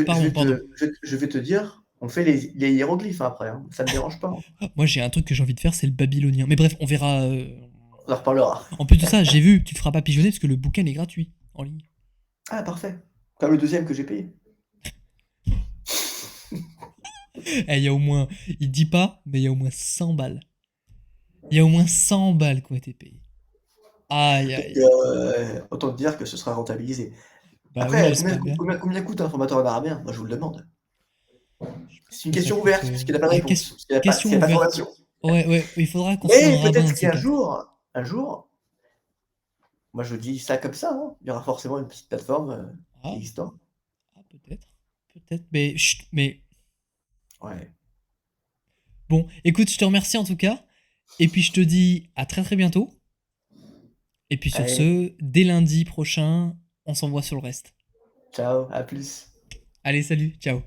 [SPEAKER 2] Pardon, pardon.
[SPEAKER 1] je vais te dire, on fait les hiéroglyphes après, hein. Ça me dérange pas, hein.
[SPEAKER 2] Moi, j'ai un truc que j'ai envie de faire, c'est le babylonien. Mais bref, on verra.
[SPEAKER 1] On en reparlera.
[SPEAKER 2] En plus de ça, j'ai vu, tu te feras pas pigeonner parce que le bouquin est gratuit en ligne.
[SPEAKER 1] Ah, parfait. Comme le deuxième que j'ai payé.
[SPEAKER 2] Eh, il y a au moins, il dit pas, mais il y a au moins 100 balles. Il y a au moins 100 balles qui ont été payées. Aïe,
[SPEAKER 1] Donc,
[SPEAKER 2] aïe, aïe.
[SPEAKER 1] autant te dire que ce sera rentabilisé.
[SPEAKER 2] Bah oui,
[SPEAKER 1] Après,
[SPEAKER 2] j'espère bien.
[SPEAKER 1] combien coûte un formateur en araméen? Moi, je vous le demande.
[SPEAKER 2] Je pense
[SPEAKER 1] C'est une
[SPEAKER 2] que ça
[SPEAKER 1] question
[SPEAKER 2] coûte.
[SPEAKER 1] ouverte, puisqu'il n'y a pas de
[SPEAKER 2] Ouais,
[SPEAKER 1] réponse,
[SPEAKER 2] question
[SPEAKER 1] s'il y a pas de
[SPEAKER 2] ouverte.
[SPEAKER 1] formation.
[SPEAKER 2] Ouais, ouais, il faudra qu'on se trouve un
[SPEAKER 1] Mais
[SPEAKER 2] rabbin, un
[SPEAKER 1] peut-être
[SPEAKER 2] de ces
[SPEAKER 1] qu'un
[SPEAKER 2] quatre.
[SPEAKER 1] jour, moi je dis ça comme ça, hein, il y aura forcément une petite plateforme qui
[SPEAKER 2] Ah,
[SPEAKER 1] existera.
[SPEAKER 2] ah peut-être. Peut-être. Mais, chut, mais
[SPEAKER 1] Ouais.
[SPEAKER 2] bon, écoute, je te remercie en tout cas. Et puis je te dis à très très bientôt. Et puis sur
[SPEAKER 1] Allez,
[SPEAKER 2] ce, dès lundi prochain, on s'envoie sur le reste.
[SPEAKER 1] ciao, à plus.
[SPEAKER 2] Allez, salut, ciao.